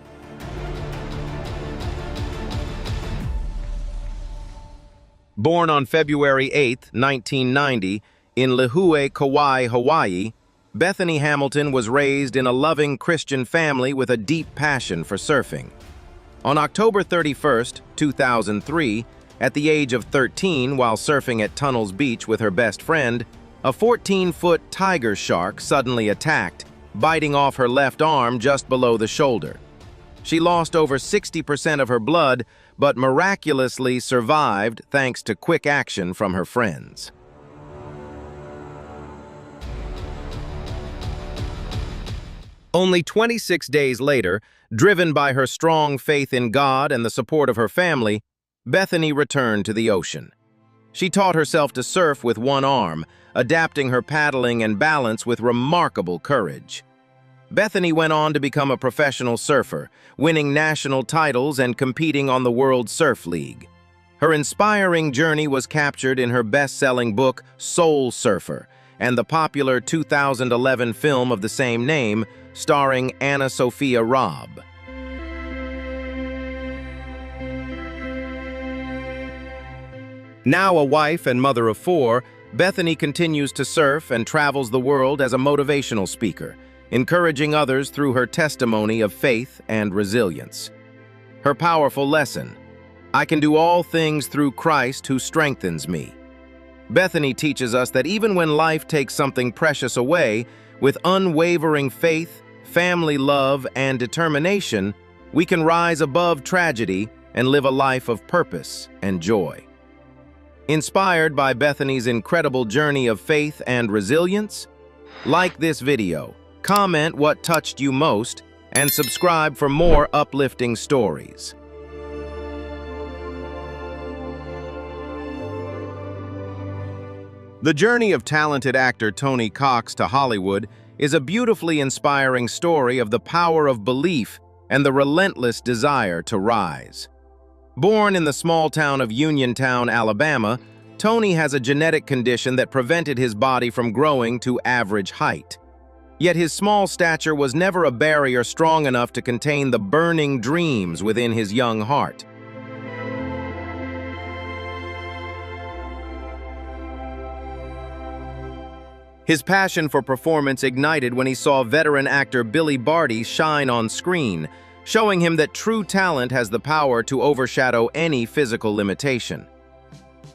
Born on February 8, 1990, in Lihue, Kauai, Hawaii, Bethany Hamilton was raised in a loving Christian family with a deep passion for surfing. On October 31, 2003, at the age of 13, while surfing at Tunnels Beach with her best friend, a 14-foot tiger shark suddenly attacked, biting off her left arm just below the shoulder. She lost over 60% of her blood, but miraculously survived thanks to quick action from her friends. Only 26 days later, driven by her strong faith in God and the support of her family, Bethany returned to the ocean. She taught herself to surf with one arm, adapting her paddling and balance with remarkable courage. Bethany went on to become a professional surfer, winning national titles and competing on the World Surf League. Her inspiring journey was captured in her best-selling book, Soul Surfer, and the popular 2011 film of the same name, starring Anna Sophia Robb. Now a wife and mother of 4, Bethany continues to surf and travels the world as a motivational speaker, encouraging others through her testimony of faith and resilience. Her powerful lesson, "I can do all things through Christ who strengthens me." Bethany teaches us that even when life takes something precious away, with unwavering faith, family love, and determination, we can rise above tragedy and live a life of purpose and joy. Inspired by Bethany's incredible journey of faith and resilience? Like this video, comment what touched you most, and subscribe for more uplifting stories. The journey of talented actor Tony Cox to Hollywood is a beautifully inspiring story of the power of belief and the relentless desire to rise. Born in the small town of Uniontown, Alabama, Tony has a genetic condition that prevented his body from growing to average height. Yet his small stature was never a barrier strong enough to contain the burning dreams within his young heart. His passion for performance ignited when he saw veteran actor Billy Barty shine on screen, showing him that true talent has the power to overshadow any physical limitation.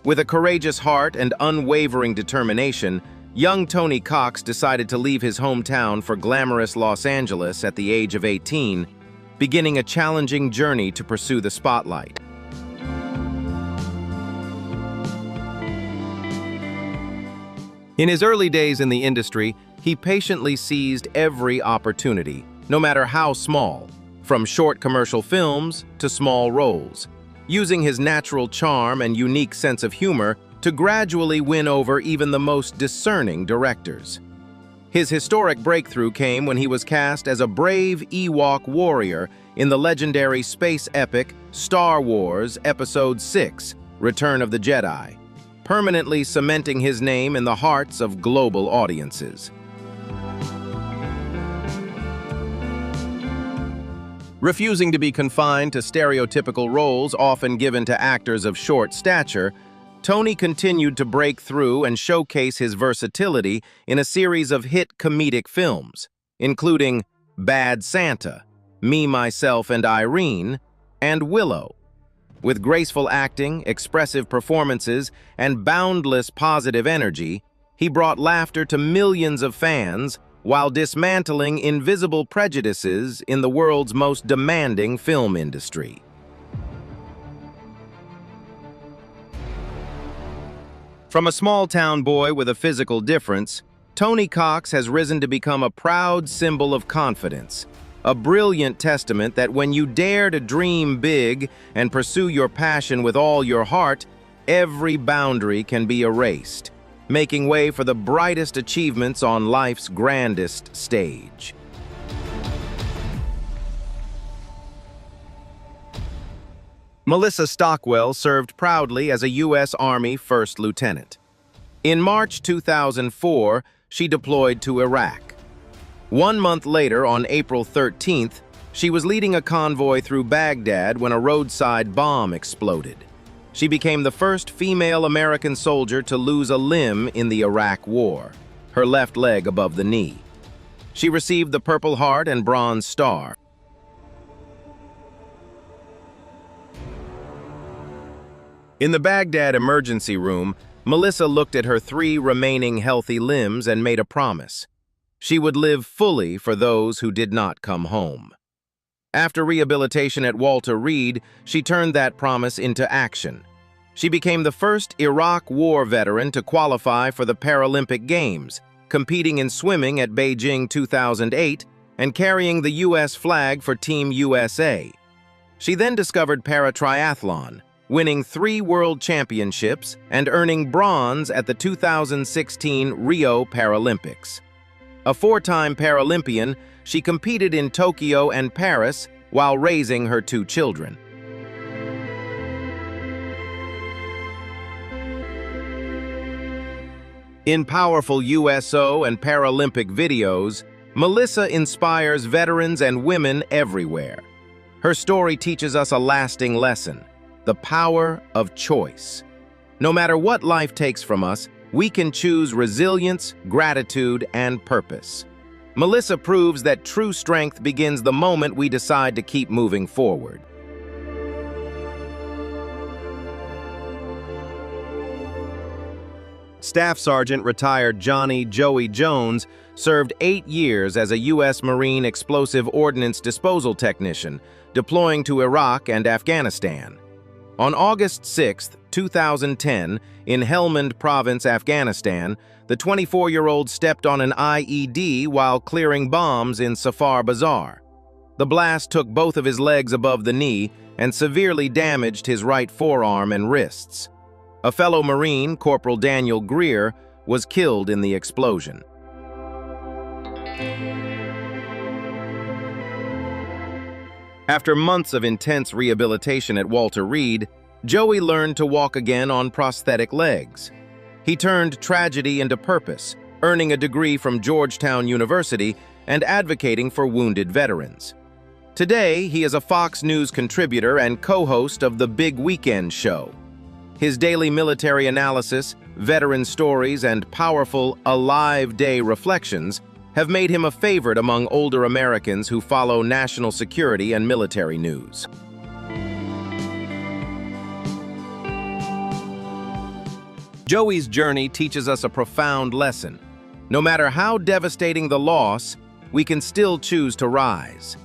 With a courageous heart and unwavering determination, young Tony Cox decided to leave his hometown for glamorous Los Angeles at the age of 18, beginning a challenging journey to pursue the spotlight. In his early days in the industry, he patiently seized every opportunity, no matter how small, from short commercial films to small roles, using his natural charm and unique sense of humor to gradually win over even the most discerning directors. His historic breakthrough came when he was cast as a brave Ewok warrior in the legendary space epic Star Wars Episode VI, Return of the Jedi, permanently cementing his name in the hearts of global audiences. Refusing to be confined to stereotypical roles often given to actors of short stature, Tony continued to break through and showcase his versatility in a series of hit comedic films, including Bad Santa, Me, Myself, and Irene, and Willow. With graceful acting, expressive performances, and boundless positive energy, he brought laughter to millions of fans while dismantling invisible prejudices in the world's most demanding film industry. From a small-town boy with a physical difference, Tony Cox has risen to become a proud symbol of confidence, a brilliant testament that when you dare to dream big and pursue your passion with all your heart, every boundary can be erased, making way for the brightest achievements on life's grandest stage. Melissa Stockwell served proudly as a U.S. Army First Lieutenant. In March 2004, she deployed to Iraq. 1 month later, on April 13th, she was leading a convoy through Baghdad when a roadside bomb exploded. She became the first female American soldier to lose a limb in the Iraq War, her left leg above the knee. She received the Purple Heart and Bronze Star. In the Baghdad emergency room, Melissa looked at her 3 remaining healthy limbs and made a promise. She would live fully for those who did not come home. After rehabilitation at Walter Reed, she turned that promise into action. She became the first Iraq War veteran to qualify for the Paralympic Games, competing in swimming at Beijing 2008 and carrying the U.S. flag for Team USA. She then discovered paratriathlon, winning 3 world championships and earning bronze at the 2016 Rio Paralympics. A 4-time Paralympian, she competed in Tokyo and Paris while raising her 2 children. In powerful USO and Paralympic videos, Melissa inspires veterans and women everywhere. Her story teaches us a lasting lesson: the power of choice. No matter what life takes from us, we can choose resilience, gratitude, and purpose. Melissa proves that true strength begins the moment we decide to keep moving forward. Staff Sergeant retired Johnny "Joey" Jones served 8 years as a U.S. Marine explosive ordnance disposal technician, deploying to Iraq and Afghanistan. On August 6, 2010, in Helmand Province, Afghanistan, the 24-year-old stepped on an IED while clearing bombs in Safar Bazaar. The blast took both of his legs above the knee and severely damaged his right forearm and wrists. A fellow Marine, Corporal Daniel Greer, was killed in the explosion. After months of intense rehabilitation at Walter Reed, Joey learned to walk again on prosthetic legs. He turned tragedy into purpose, earning a degree from Georgetown University and advocating for wounded veterans. Today, he is a Fox News contributor and co-host of The Big Weekend Show. His daily military analysis, veteran stories, and powerful Alive Day reflections have made him a favorite among older Americans who follow national security and military news. Joey's journey teaches us a profound lesson. No matter how devastating the loss, we can still choose to rise.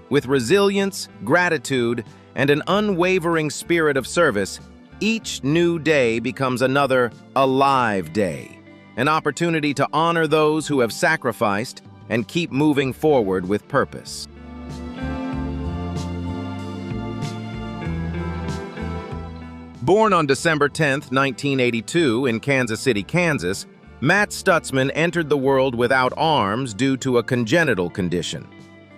With resilience, gratitude, and an unwavering spirit of service, each new day becomes another alive day. an opportunity to honor those who have sacrificed and keep moving forward with purpose. Born on December 10, 1982, in Kansas City, Kansas, Matt Stutzman entered the world without arms due to a congenital condition.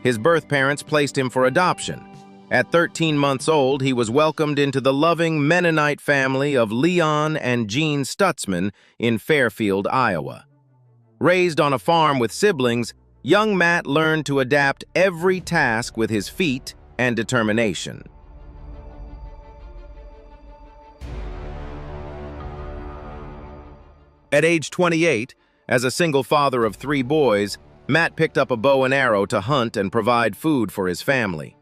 His birth parents placed him for adoption. At 13 months old, he was welcomed into the loving Mennonite family of Leon and Jean Stutzman in Fairfield, Iowa. Raised on a farm with siblings, young Matt learned to adapt every task with his feet and determination. At age 28, as a single father of 3 boys, Matt picked up a bow and arrow to hunt and provide food for his family.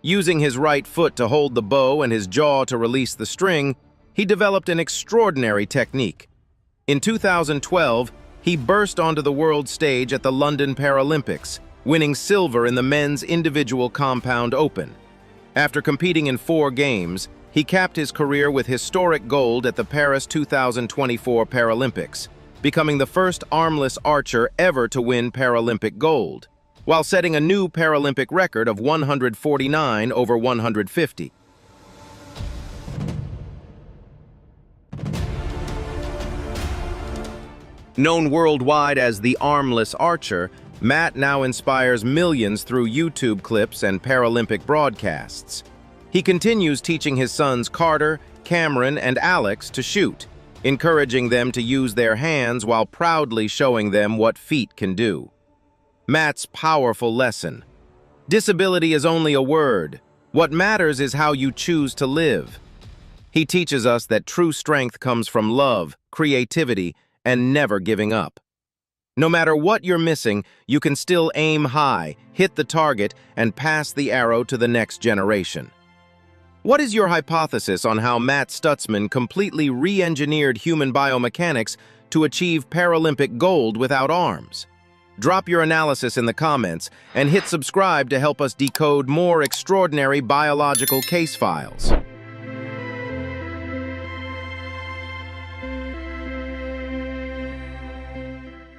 Using his right foot to hold the bow and his jaw to release the string, he developed an extraordinary technique. In 2012, he burst onto the world stage at the London Paralympics, winning silver in the men's individual compound open. After competing in 4 games, he capped his career with historic gold at the Paris 2024 Paralympics, becoming the first armless archer ever to win Paralympic gold, while setting a new Paralympic record of 149 over 150. Known worldwide as the Armless Archer, Matt now inspires millions through YouTube clips and Paralympic broadcasts. He continues teaching his sons Carter, Cameron, and Alex to shoot, encouraging them to use their hands while proudly showing them what feet can do. Matt's powerful lesson: disability is only a word. What matters is how you choose to live. He teaches us that true strength comes from love, creativity, and never giving up. No matter what you're missing, you can still aim high, hit the target, and pass the arrow to the next generation. What is your hypothesis on how Matt Stutzman completely re-engineered human biomechanics to achieve Paralympic gold without arms? Drop your analysis in the comments and hit subscribe to help us decode more extraordinary biological case files.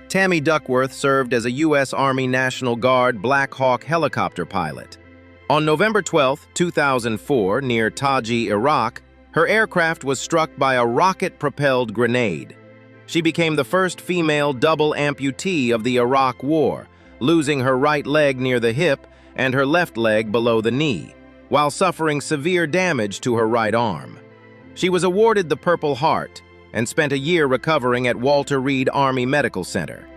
Tammy Duckworth served as a U.S. Army National Guard Black Hawk helicopter pilot. On November 12, 2004, near Taji, Iraq, her aircraft was struck by a rocket-propelled grenade. She became the first female double amputee of the Iraq War, losing her right leg near the hip and her left leg below the knee, while suffering severe damage to her right arm. She was awarded the Purple Heart and spent a year recovering at Walter Reed Army Medical Center.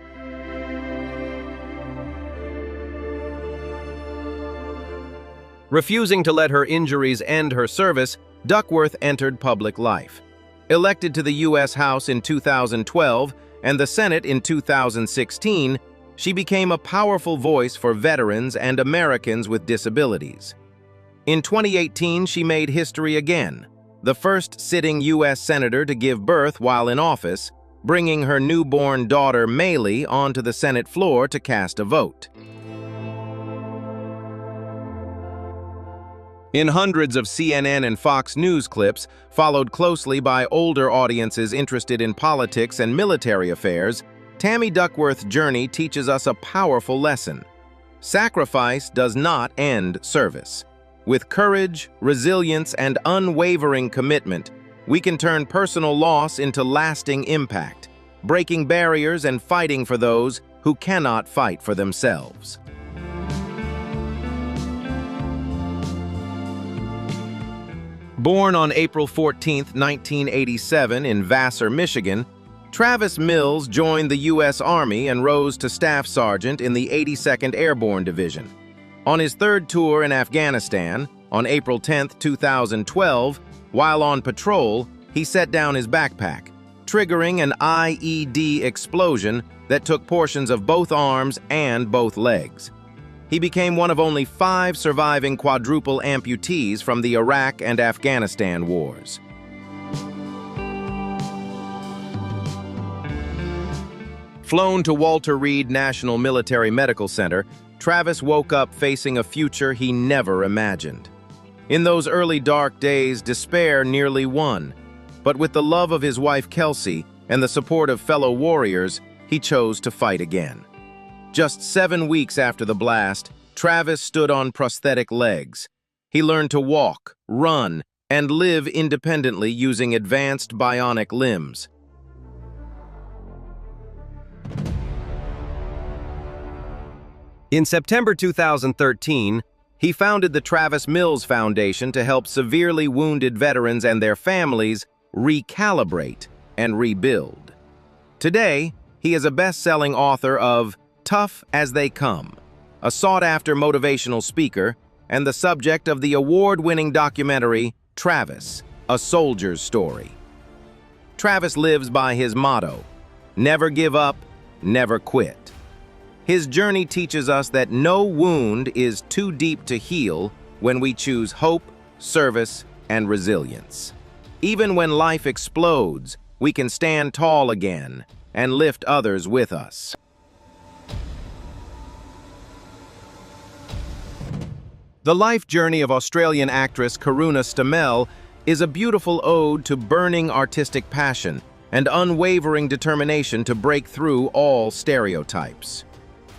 Refusing to let her injuries end her service, Duckworth entered public life. Elected to the U.S. House in 2012 and the Senate in 2016, she became a powerful voice for veterans and Americans with disabilities. In 2018, she made history again, the first sitting U.S. Senator to give birth while in office, bringing her newborn daughter Maylee onto the Senate floor to cast a vote. In hundreds of CNN and Fox News clips, followed closely by older audiences interested in politics and military affairs, Tammy Duckworth's journey teaches us a powerful lesson. Sacrifice does not end service. With courage, resilience, and unwavering commitment, we can turn personal loss into lasting impact, breaking barriers and fighting for those who cannot fight for themselves. Born on April 14, 1987 in Vassar, Michigan, Travis Mills joined the U.S. Army and rose to Staff Sergeant in the 82nd Airborne Division. On his 3rd tour in Afghanistan, on April 10, 2012, while on patrol, he set down his backpack, triggering an IED explosion that took portions of both arms and both legs. He became one of only 5 surviving quadruple amputees from the Iraq and Afghanistan wars. Flown to Walter Reed National Military Medical Center, Travis woke up facing a future he never imagined. In those early dark days, despair nearly won. But with the love of his wife Kelsey and the support of fellow warriors, he chose to fight again. Just 7 weeks after the blast, Travis stood on prosthetic legs. He learned to walk, run, and live independently using advanced bionic limbs. In September 2013, he founded the Travis Mills Foundation to help severely wounded veterans and their families recalibrate and rebuild. Today, he is a best-selling author of Tough as They Come, a sought-after motivational speaker, and the subject of the award-winning documentary Travis, A Soldier's Story. Travis lives by his motto, never give up, never quit. His journey teaches us that no wound is too deep to heal when we choose hope, service, and resilience. Even when life explodes, we can stand tall again and lift others with us. The life journey of Australian actress Karuna Stamell is a beautiful ode to burning artistic passion and unwavering determination to break through all stereotypes.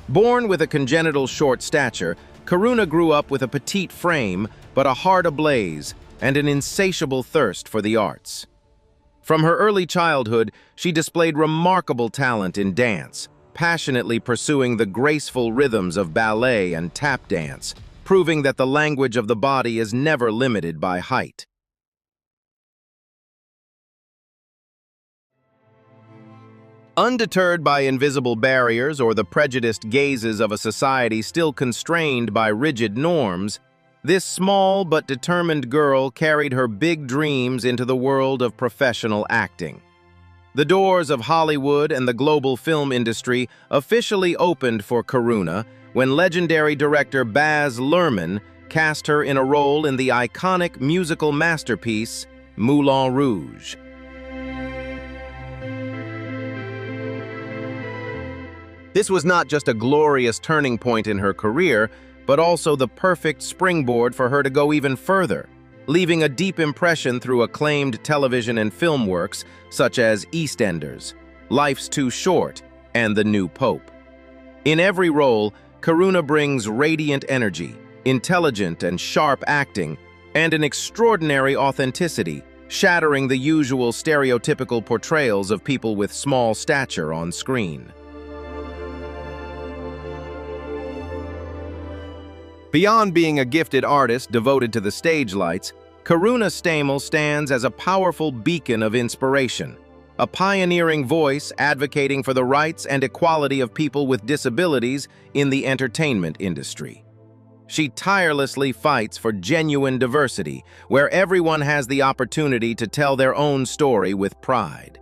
Born with a congenital short stature, Karuna grew up with a petite frame, but a heart ablaze and an insatiable thirst for the arts. From her early childhood, she displayed remarkable talent in dance, passionately pursuing the graceful rhythms of ballet and tap dance, proving that the language of the body is never limited by height. Undeterred by invisible barriers or the prejudiced gazes of a society still constrained by rigid norms, this small but determined girl carried her big dreams into the world of professional acting. The doors of Hollywood and the global film industry officially opened for Karuna when legendary director Baz Luhrmann cast her in a role in the iconic musical masterpiece Moulin Rouge. This was not just a glorious turning point in her career, but also the perfect springboard for her to go even further, leaving a deep impression through acclaimed television and film works such as EastEnders, Life's Too Short, and The New Pope. In every role, Karuna brings radiant energy, intelligent and sharp acting, and an extraordinary authenticity, shattering the usual stereotypical portrayals of people with small stature on screen. Beyond being a gifted artist devoted to the stage lights, Karuna Stamell stands as a powerful beacon of inspiration, a pioneering voice advocating for the rights and equality of people with disabilities in the entertainment industry. She tirelessly fights for genuine diversity, where everyone has the opportunity to tell their own story with pride.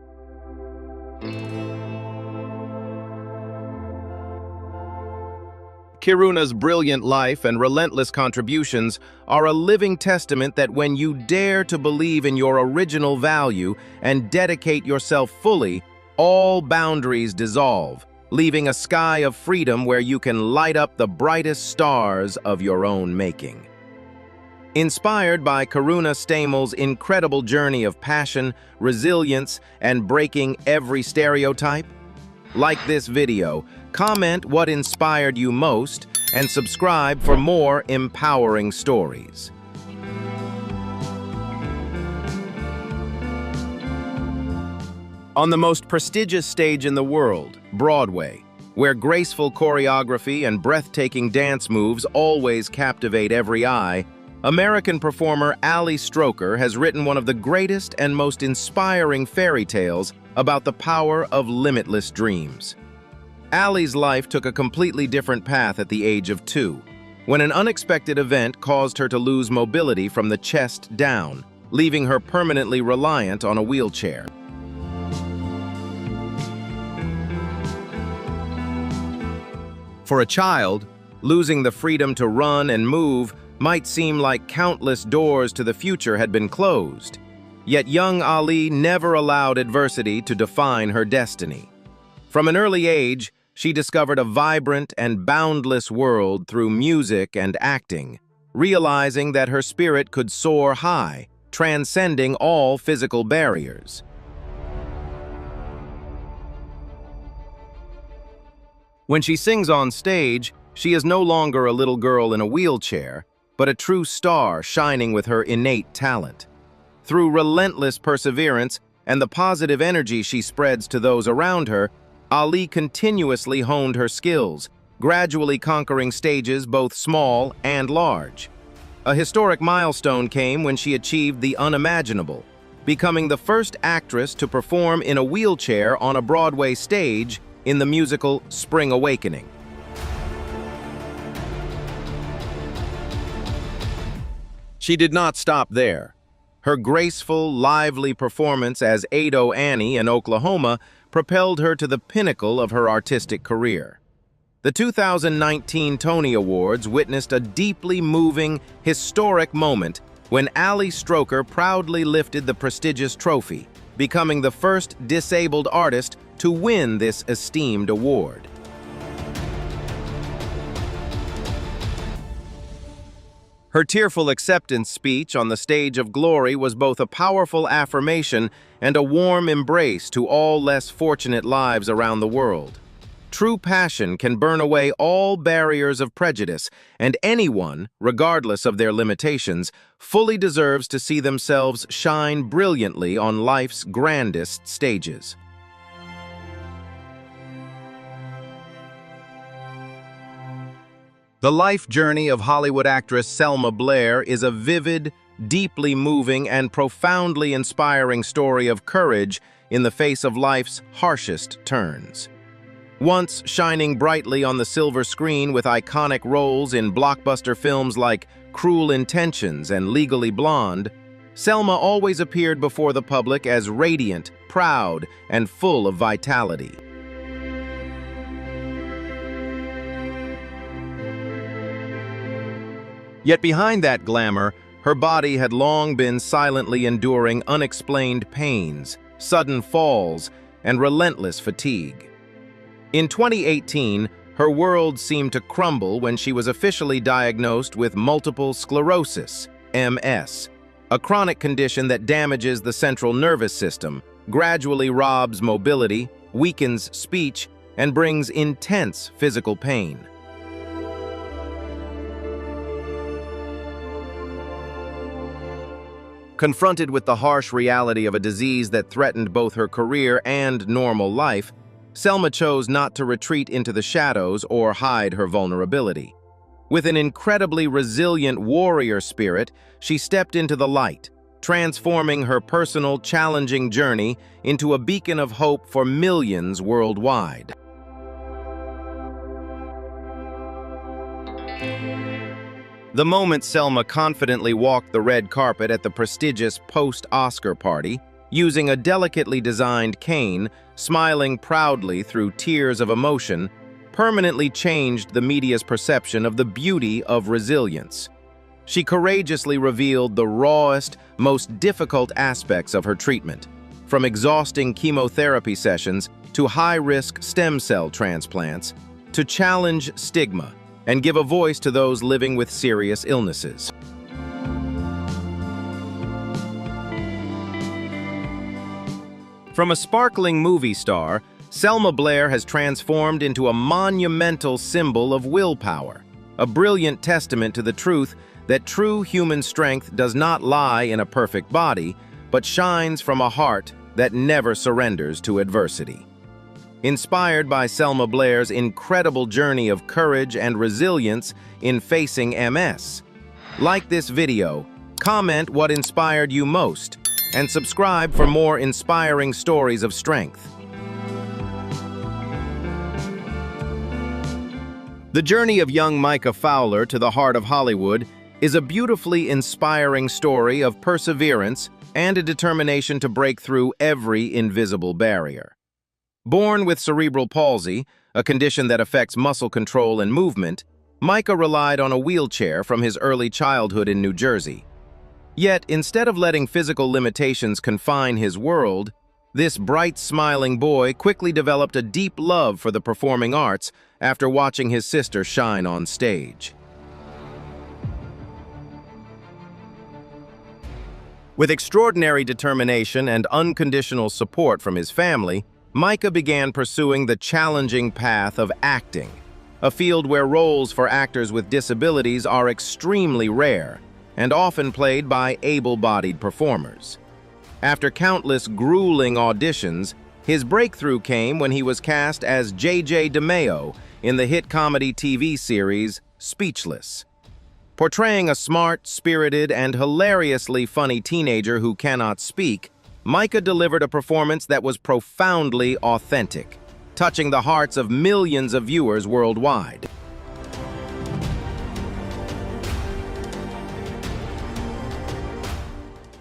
Karuna's brilliant life and relentless contributions are a living testament that when you dare to believe in your original value and dedicate yourself fully, all boundaries dissolve, leaving a sky of freedom where you can light up the brightest stars of your own making. Inspired by Karuna Stamell's incredible journey of passion, resilience, and breaking every stereotype, like this video, comment what inspired you most, and subscribe for more empowering stories. On the most prestigious stage in the world, Broadway, where graceful choreography and breathtaking dance moves always captivate every eye, American performer Ali Stroker has written one of the greatest and most inspiring fairy tales about the power of limitless dreams. Ali's life took a completely different path at the age of 2, when an unexpected event caused her to lose mobility from the chest down, leaving her permanently reliant on a wheelchair. For a child, losing the freedom to run and move might seem like countless doors to the future had been closed. Yet young Ali never allowed adversity to define her destiny. From an early age, she discovered a vibrant and boundless world through music and acting, realizing that her spirit could soar high, transcending all physical barriers. When she sings on stage, she is no longer a little girl in a wheelchair, but a true star shining with her innate talent. Through relentless perseverance and the positive energy she spreads to those around her, Ali continuously honed her skills, gradually conquering stages both small and large. A historic milestone came when she achieved the unimaginable, becoming the first actress to perform in a wheelchair on a Broadway stage in the musical Spring Awakening. She did not stop there. Her graceful, lively performance as Ado Annie in Oklahoma propelled her to the pinnacle of her artistic career. The 2019 Tony Awards witnessed a deeply moving, historic moment when Ali Stroker proudly lifted the prestigious trophy, becoming the first disabled artist to win this esteemed award. Her tearful acceptance speech on the stage of glory was both a powerful affirmation and a warm embrace to all less fortunate lives around the world. True passion can burn away all barriers of prejudice, and anyone, regardless of their limitations, fully deserves to see themselves shine brilliantly on life's grandest stages. The life journey of Hollywood actress Selma Blair is a vivid, deeply moving, and profoundly inspiring story of courage in the face of life's harshest turns. Once shining brightly on the silver screen with iconic roles in blockbuster films like Cruel Intentions and Legally Blonde, Selma always appeared before the public as radiant, proud, and full of vitality. Yet behind that glamour, her body had long been silently enduring unexplained pains, sudden falls, and relentless fatigue. In 2018, her world seemed to crumble when she was officially diagnosed with multiple sclerosis, MS, a chronic condition that damages the central nervous system, gradually robs mobility, weakens speech, and brings intense physical pain. Confronted with the harsh reality of a disease that threatened both her career and normal life, Selma chose not to retreat into the shadows or hide her vulnerability. With an incredibly resilient warrior spirit, she stepped into the light, transforming her personal, challenging journey into a beacon of hope for millions worldwide. The moment Selma confidently walked the red carpet at the prestigious post-Oscar party, using a delicately designed cane, smiling proudly through tears of emotion, permanently changed the media's perception of the beauty of resilience. She courageously revealed the rawest, most difficult aspects of her treatment, from exhausting chemotherapy sessions to high-risk stem cell transplants, to challenge stigma and give a voice to those living with serious illnesses. From a sparkling movie star, Selma Blair has transformed into a monumental symbol of willpower, a brilliant testament to the truth that true human strength does not lie in a perfect body, but shines from a heart that never surrenders to adversity. Inspired by Selma Blair's incredible journey of courage and resilience in facing MS, like this video, comment what inspired you most, and subscribe for more inspiring stories of strength. The journey of young Micah Fowler to the heart of Hollywood is a beautifully inspiring story of perseverance and a determination to break through every invisible barrier. Born with cerebral palsy, a condition that affects muscle control and movement, Micah relied on a wheelchair from his early childhood in New Jersey. Yet, instead of letting physical limitations confine his world, this bright, smiling boy quickly developed a deep love for the performing arts after watching his sister shine on stage. With extraordinary determination and unconditional support from his family, Micah began pursuing the challenging path of acting, a field where roles for actors with disabilities are extremely rare and often played by able-bodied performers. After countless grueling auditions, his breakthrough came when he was cast as J.J. DeMeo in the hit comedy TV series Speechless. Portraying a smart, spirited, and hilariously funny teenager who cannot speak, Micah delivered a performance that was profoundly authentic, touching the hearts of millions of viewers worldwide.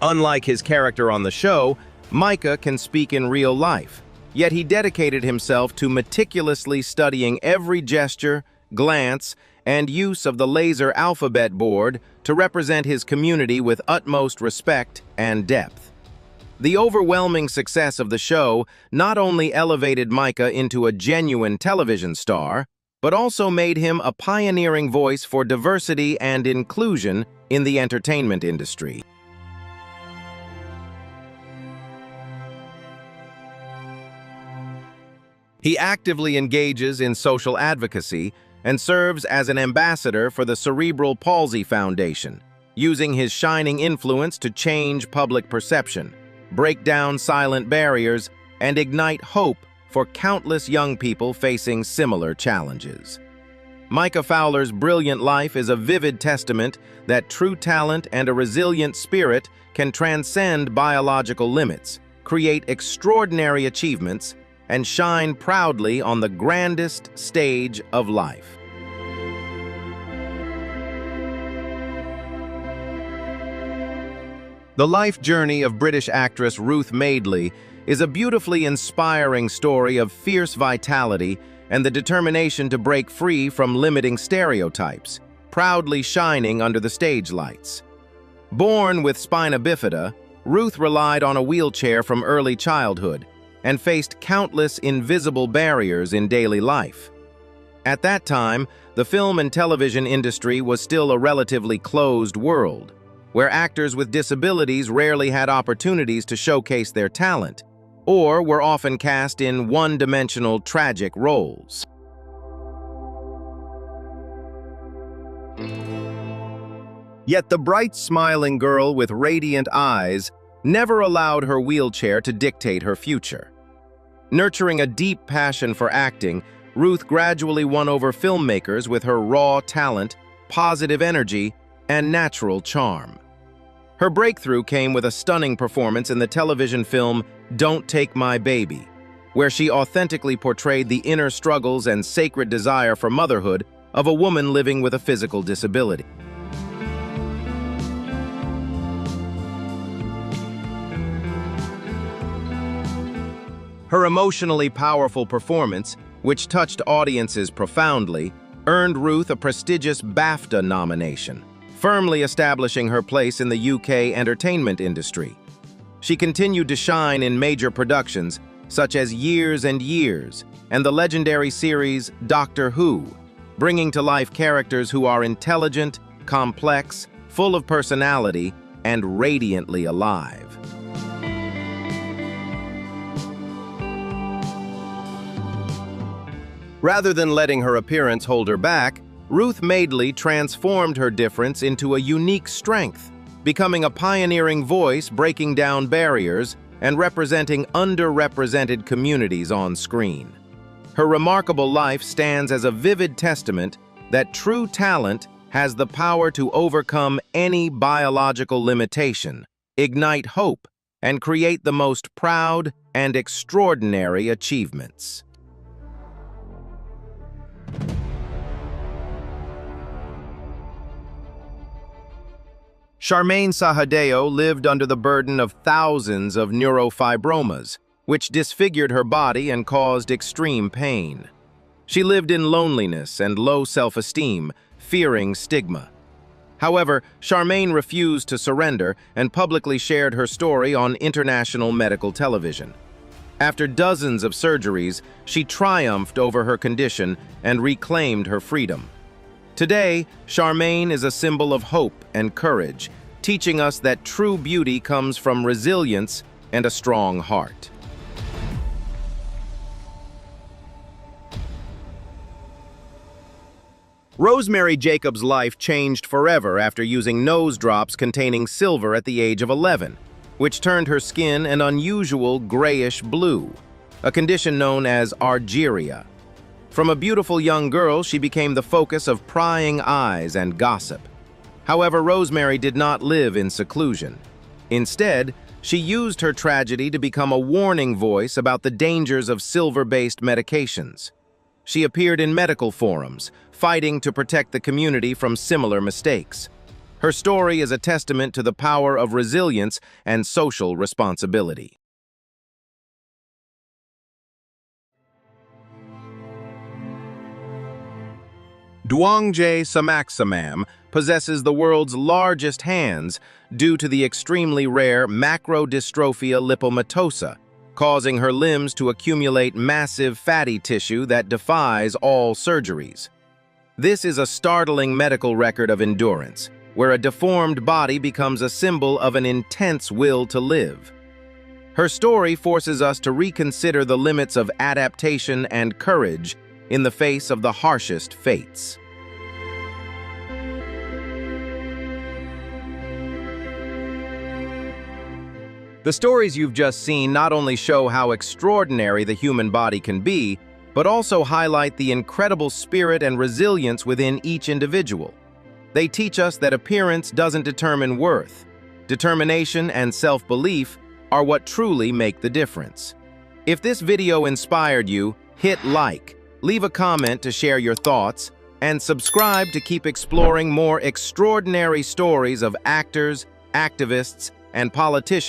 Unlike his character on the show, Micah can speak in real life, yet he dedicated himself to meticulously studying every gesture, glance, and use of the laser alphabet board to represent his community with utmost respect and depth. The overwhelming success of the show not only elevated Micah into a genuine television star, but also made him a pioneering voice for diversity and inclusion in the entertainment industry. He actively engages in social advocacy and serves as an ambassador for the Cerebral Palsy Foundation, using his shining influence to change public perception, break down silent barriers, and ignite hope for countless young people facing similar challenges. Micah Fowler's brilliant life is a vivid testament that true talent and a resilient spirit can transcend biological limits, create extraordinary achievements, and shine proudly on the grandest stage of life. The life journey of British actress Ruth Madeley is a beautifully inspiring story of fierce vitality and the determination to break free from limiting stereotypes, proudly shining under the stage lights. Born with spina bifida, Ruth relied on a wheelchair from early childhood and faced countless invisible barriers in daily life. At that time, the film and television industry was still a relatively closed world, where actors with disabilities rarely had opportunities to showcase their talent, or were often cast in one-dimensional tragic roles. Yet the bright, smiling girl with radiant eyes never allowed her wheelchair to dictate her future. Nurturing a deep passion for acting, Ruth gradually won over filmmakers with her raw talent, positive energy, and natural charm. Her breakthrough came with a stunning performance in the television film Don't Take My Baby, where she authentically portrayed the inner struggles and sacred desire for motherhood of a woman living with a physical disability. Her emotionally powerful performance, which touched audiences profoundly, earned Ruth a prestigious BAFTA nomination, firmly establishing her place in the UK entertainment industry. She continued to shine in major productions such as Years and Years and the legendary series Doctor Who, bringing to life characters who are intelligent, complex, full of personality, and radiantly alive. Rather than letting her appearance hold her back, Ruth Madeley transformed her difference into a unique strength, becoming a pioneering voice breaking down barriers and representing underrepresented communities on screen. Her remarkable life stands as a vivid testament that true talent has the power to overcome any biological limitation, ignite hope, and create the most proud and extraordinary achievements. Charmaine Sahadeo lived under the burden of thousands of neurofibromas, which disfigured her body and caused extreme pain. She lived in loneliness and low self-esteem, fearing stigma. However, Charmaine refused to surrender and publicly shared her story on international medical television. After dozens of surgeries, she triumphed over her condition and reclaimed her freedom. Today, Charmaine is a symbol of hope and courage, teaching us that true beauty comes from resilience and a strong heart. Rosemary Jacobs' life changed forever after using nose drops containing silver at the age of 11, which turned her skin an unusual grayish blue, a condition known as argyria. From a beautiful young girl, she became the focus of prying eyes and gossip. However, Rosemary did not live in seclusion. Instead, she used her tragedy to become a warning voice about the dangers of silver-based medications. She appeared in medical forums, fighting to protect the community from similar mistakes. Her story is a testament to the power of resilience and social responsibility. Dwangjae Samaksamam possesses the world's largest hands due to the extremely rare macrodystrophia lipomatosa, causing her limbs to accumulate massive fatty tissue that defies all surgeries. This is a startling medical record of endurance, where a deformed body becomes a symbol of an intense will to live. Her story forces us to reconsider the limits of adaptation and courage in the face of the harshest fates. The stories you've just seen not only show how extraordinary the human body can be, but also highlight the incredible spirit and resilience within each individual. They teach us that appearance doesn't determine worth. Determination and self-belief are what truly make the difference. If this video inspired you, hit like, leave a comment to share your thoughts, and subscribe to keep exploring more extraordinary stories of actors, activists, and politicians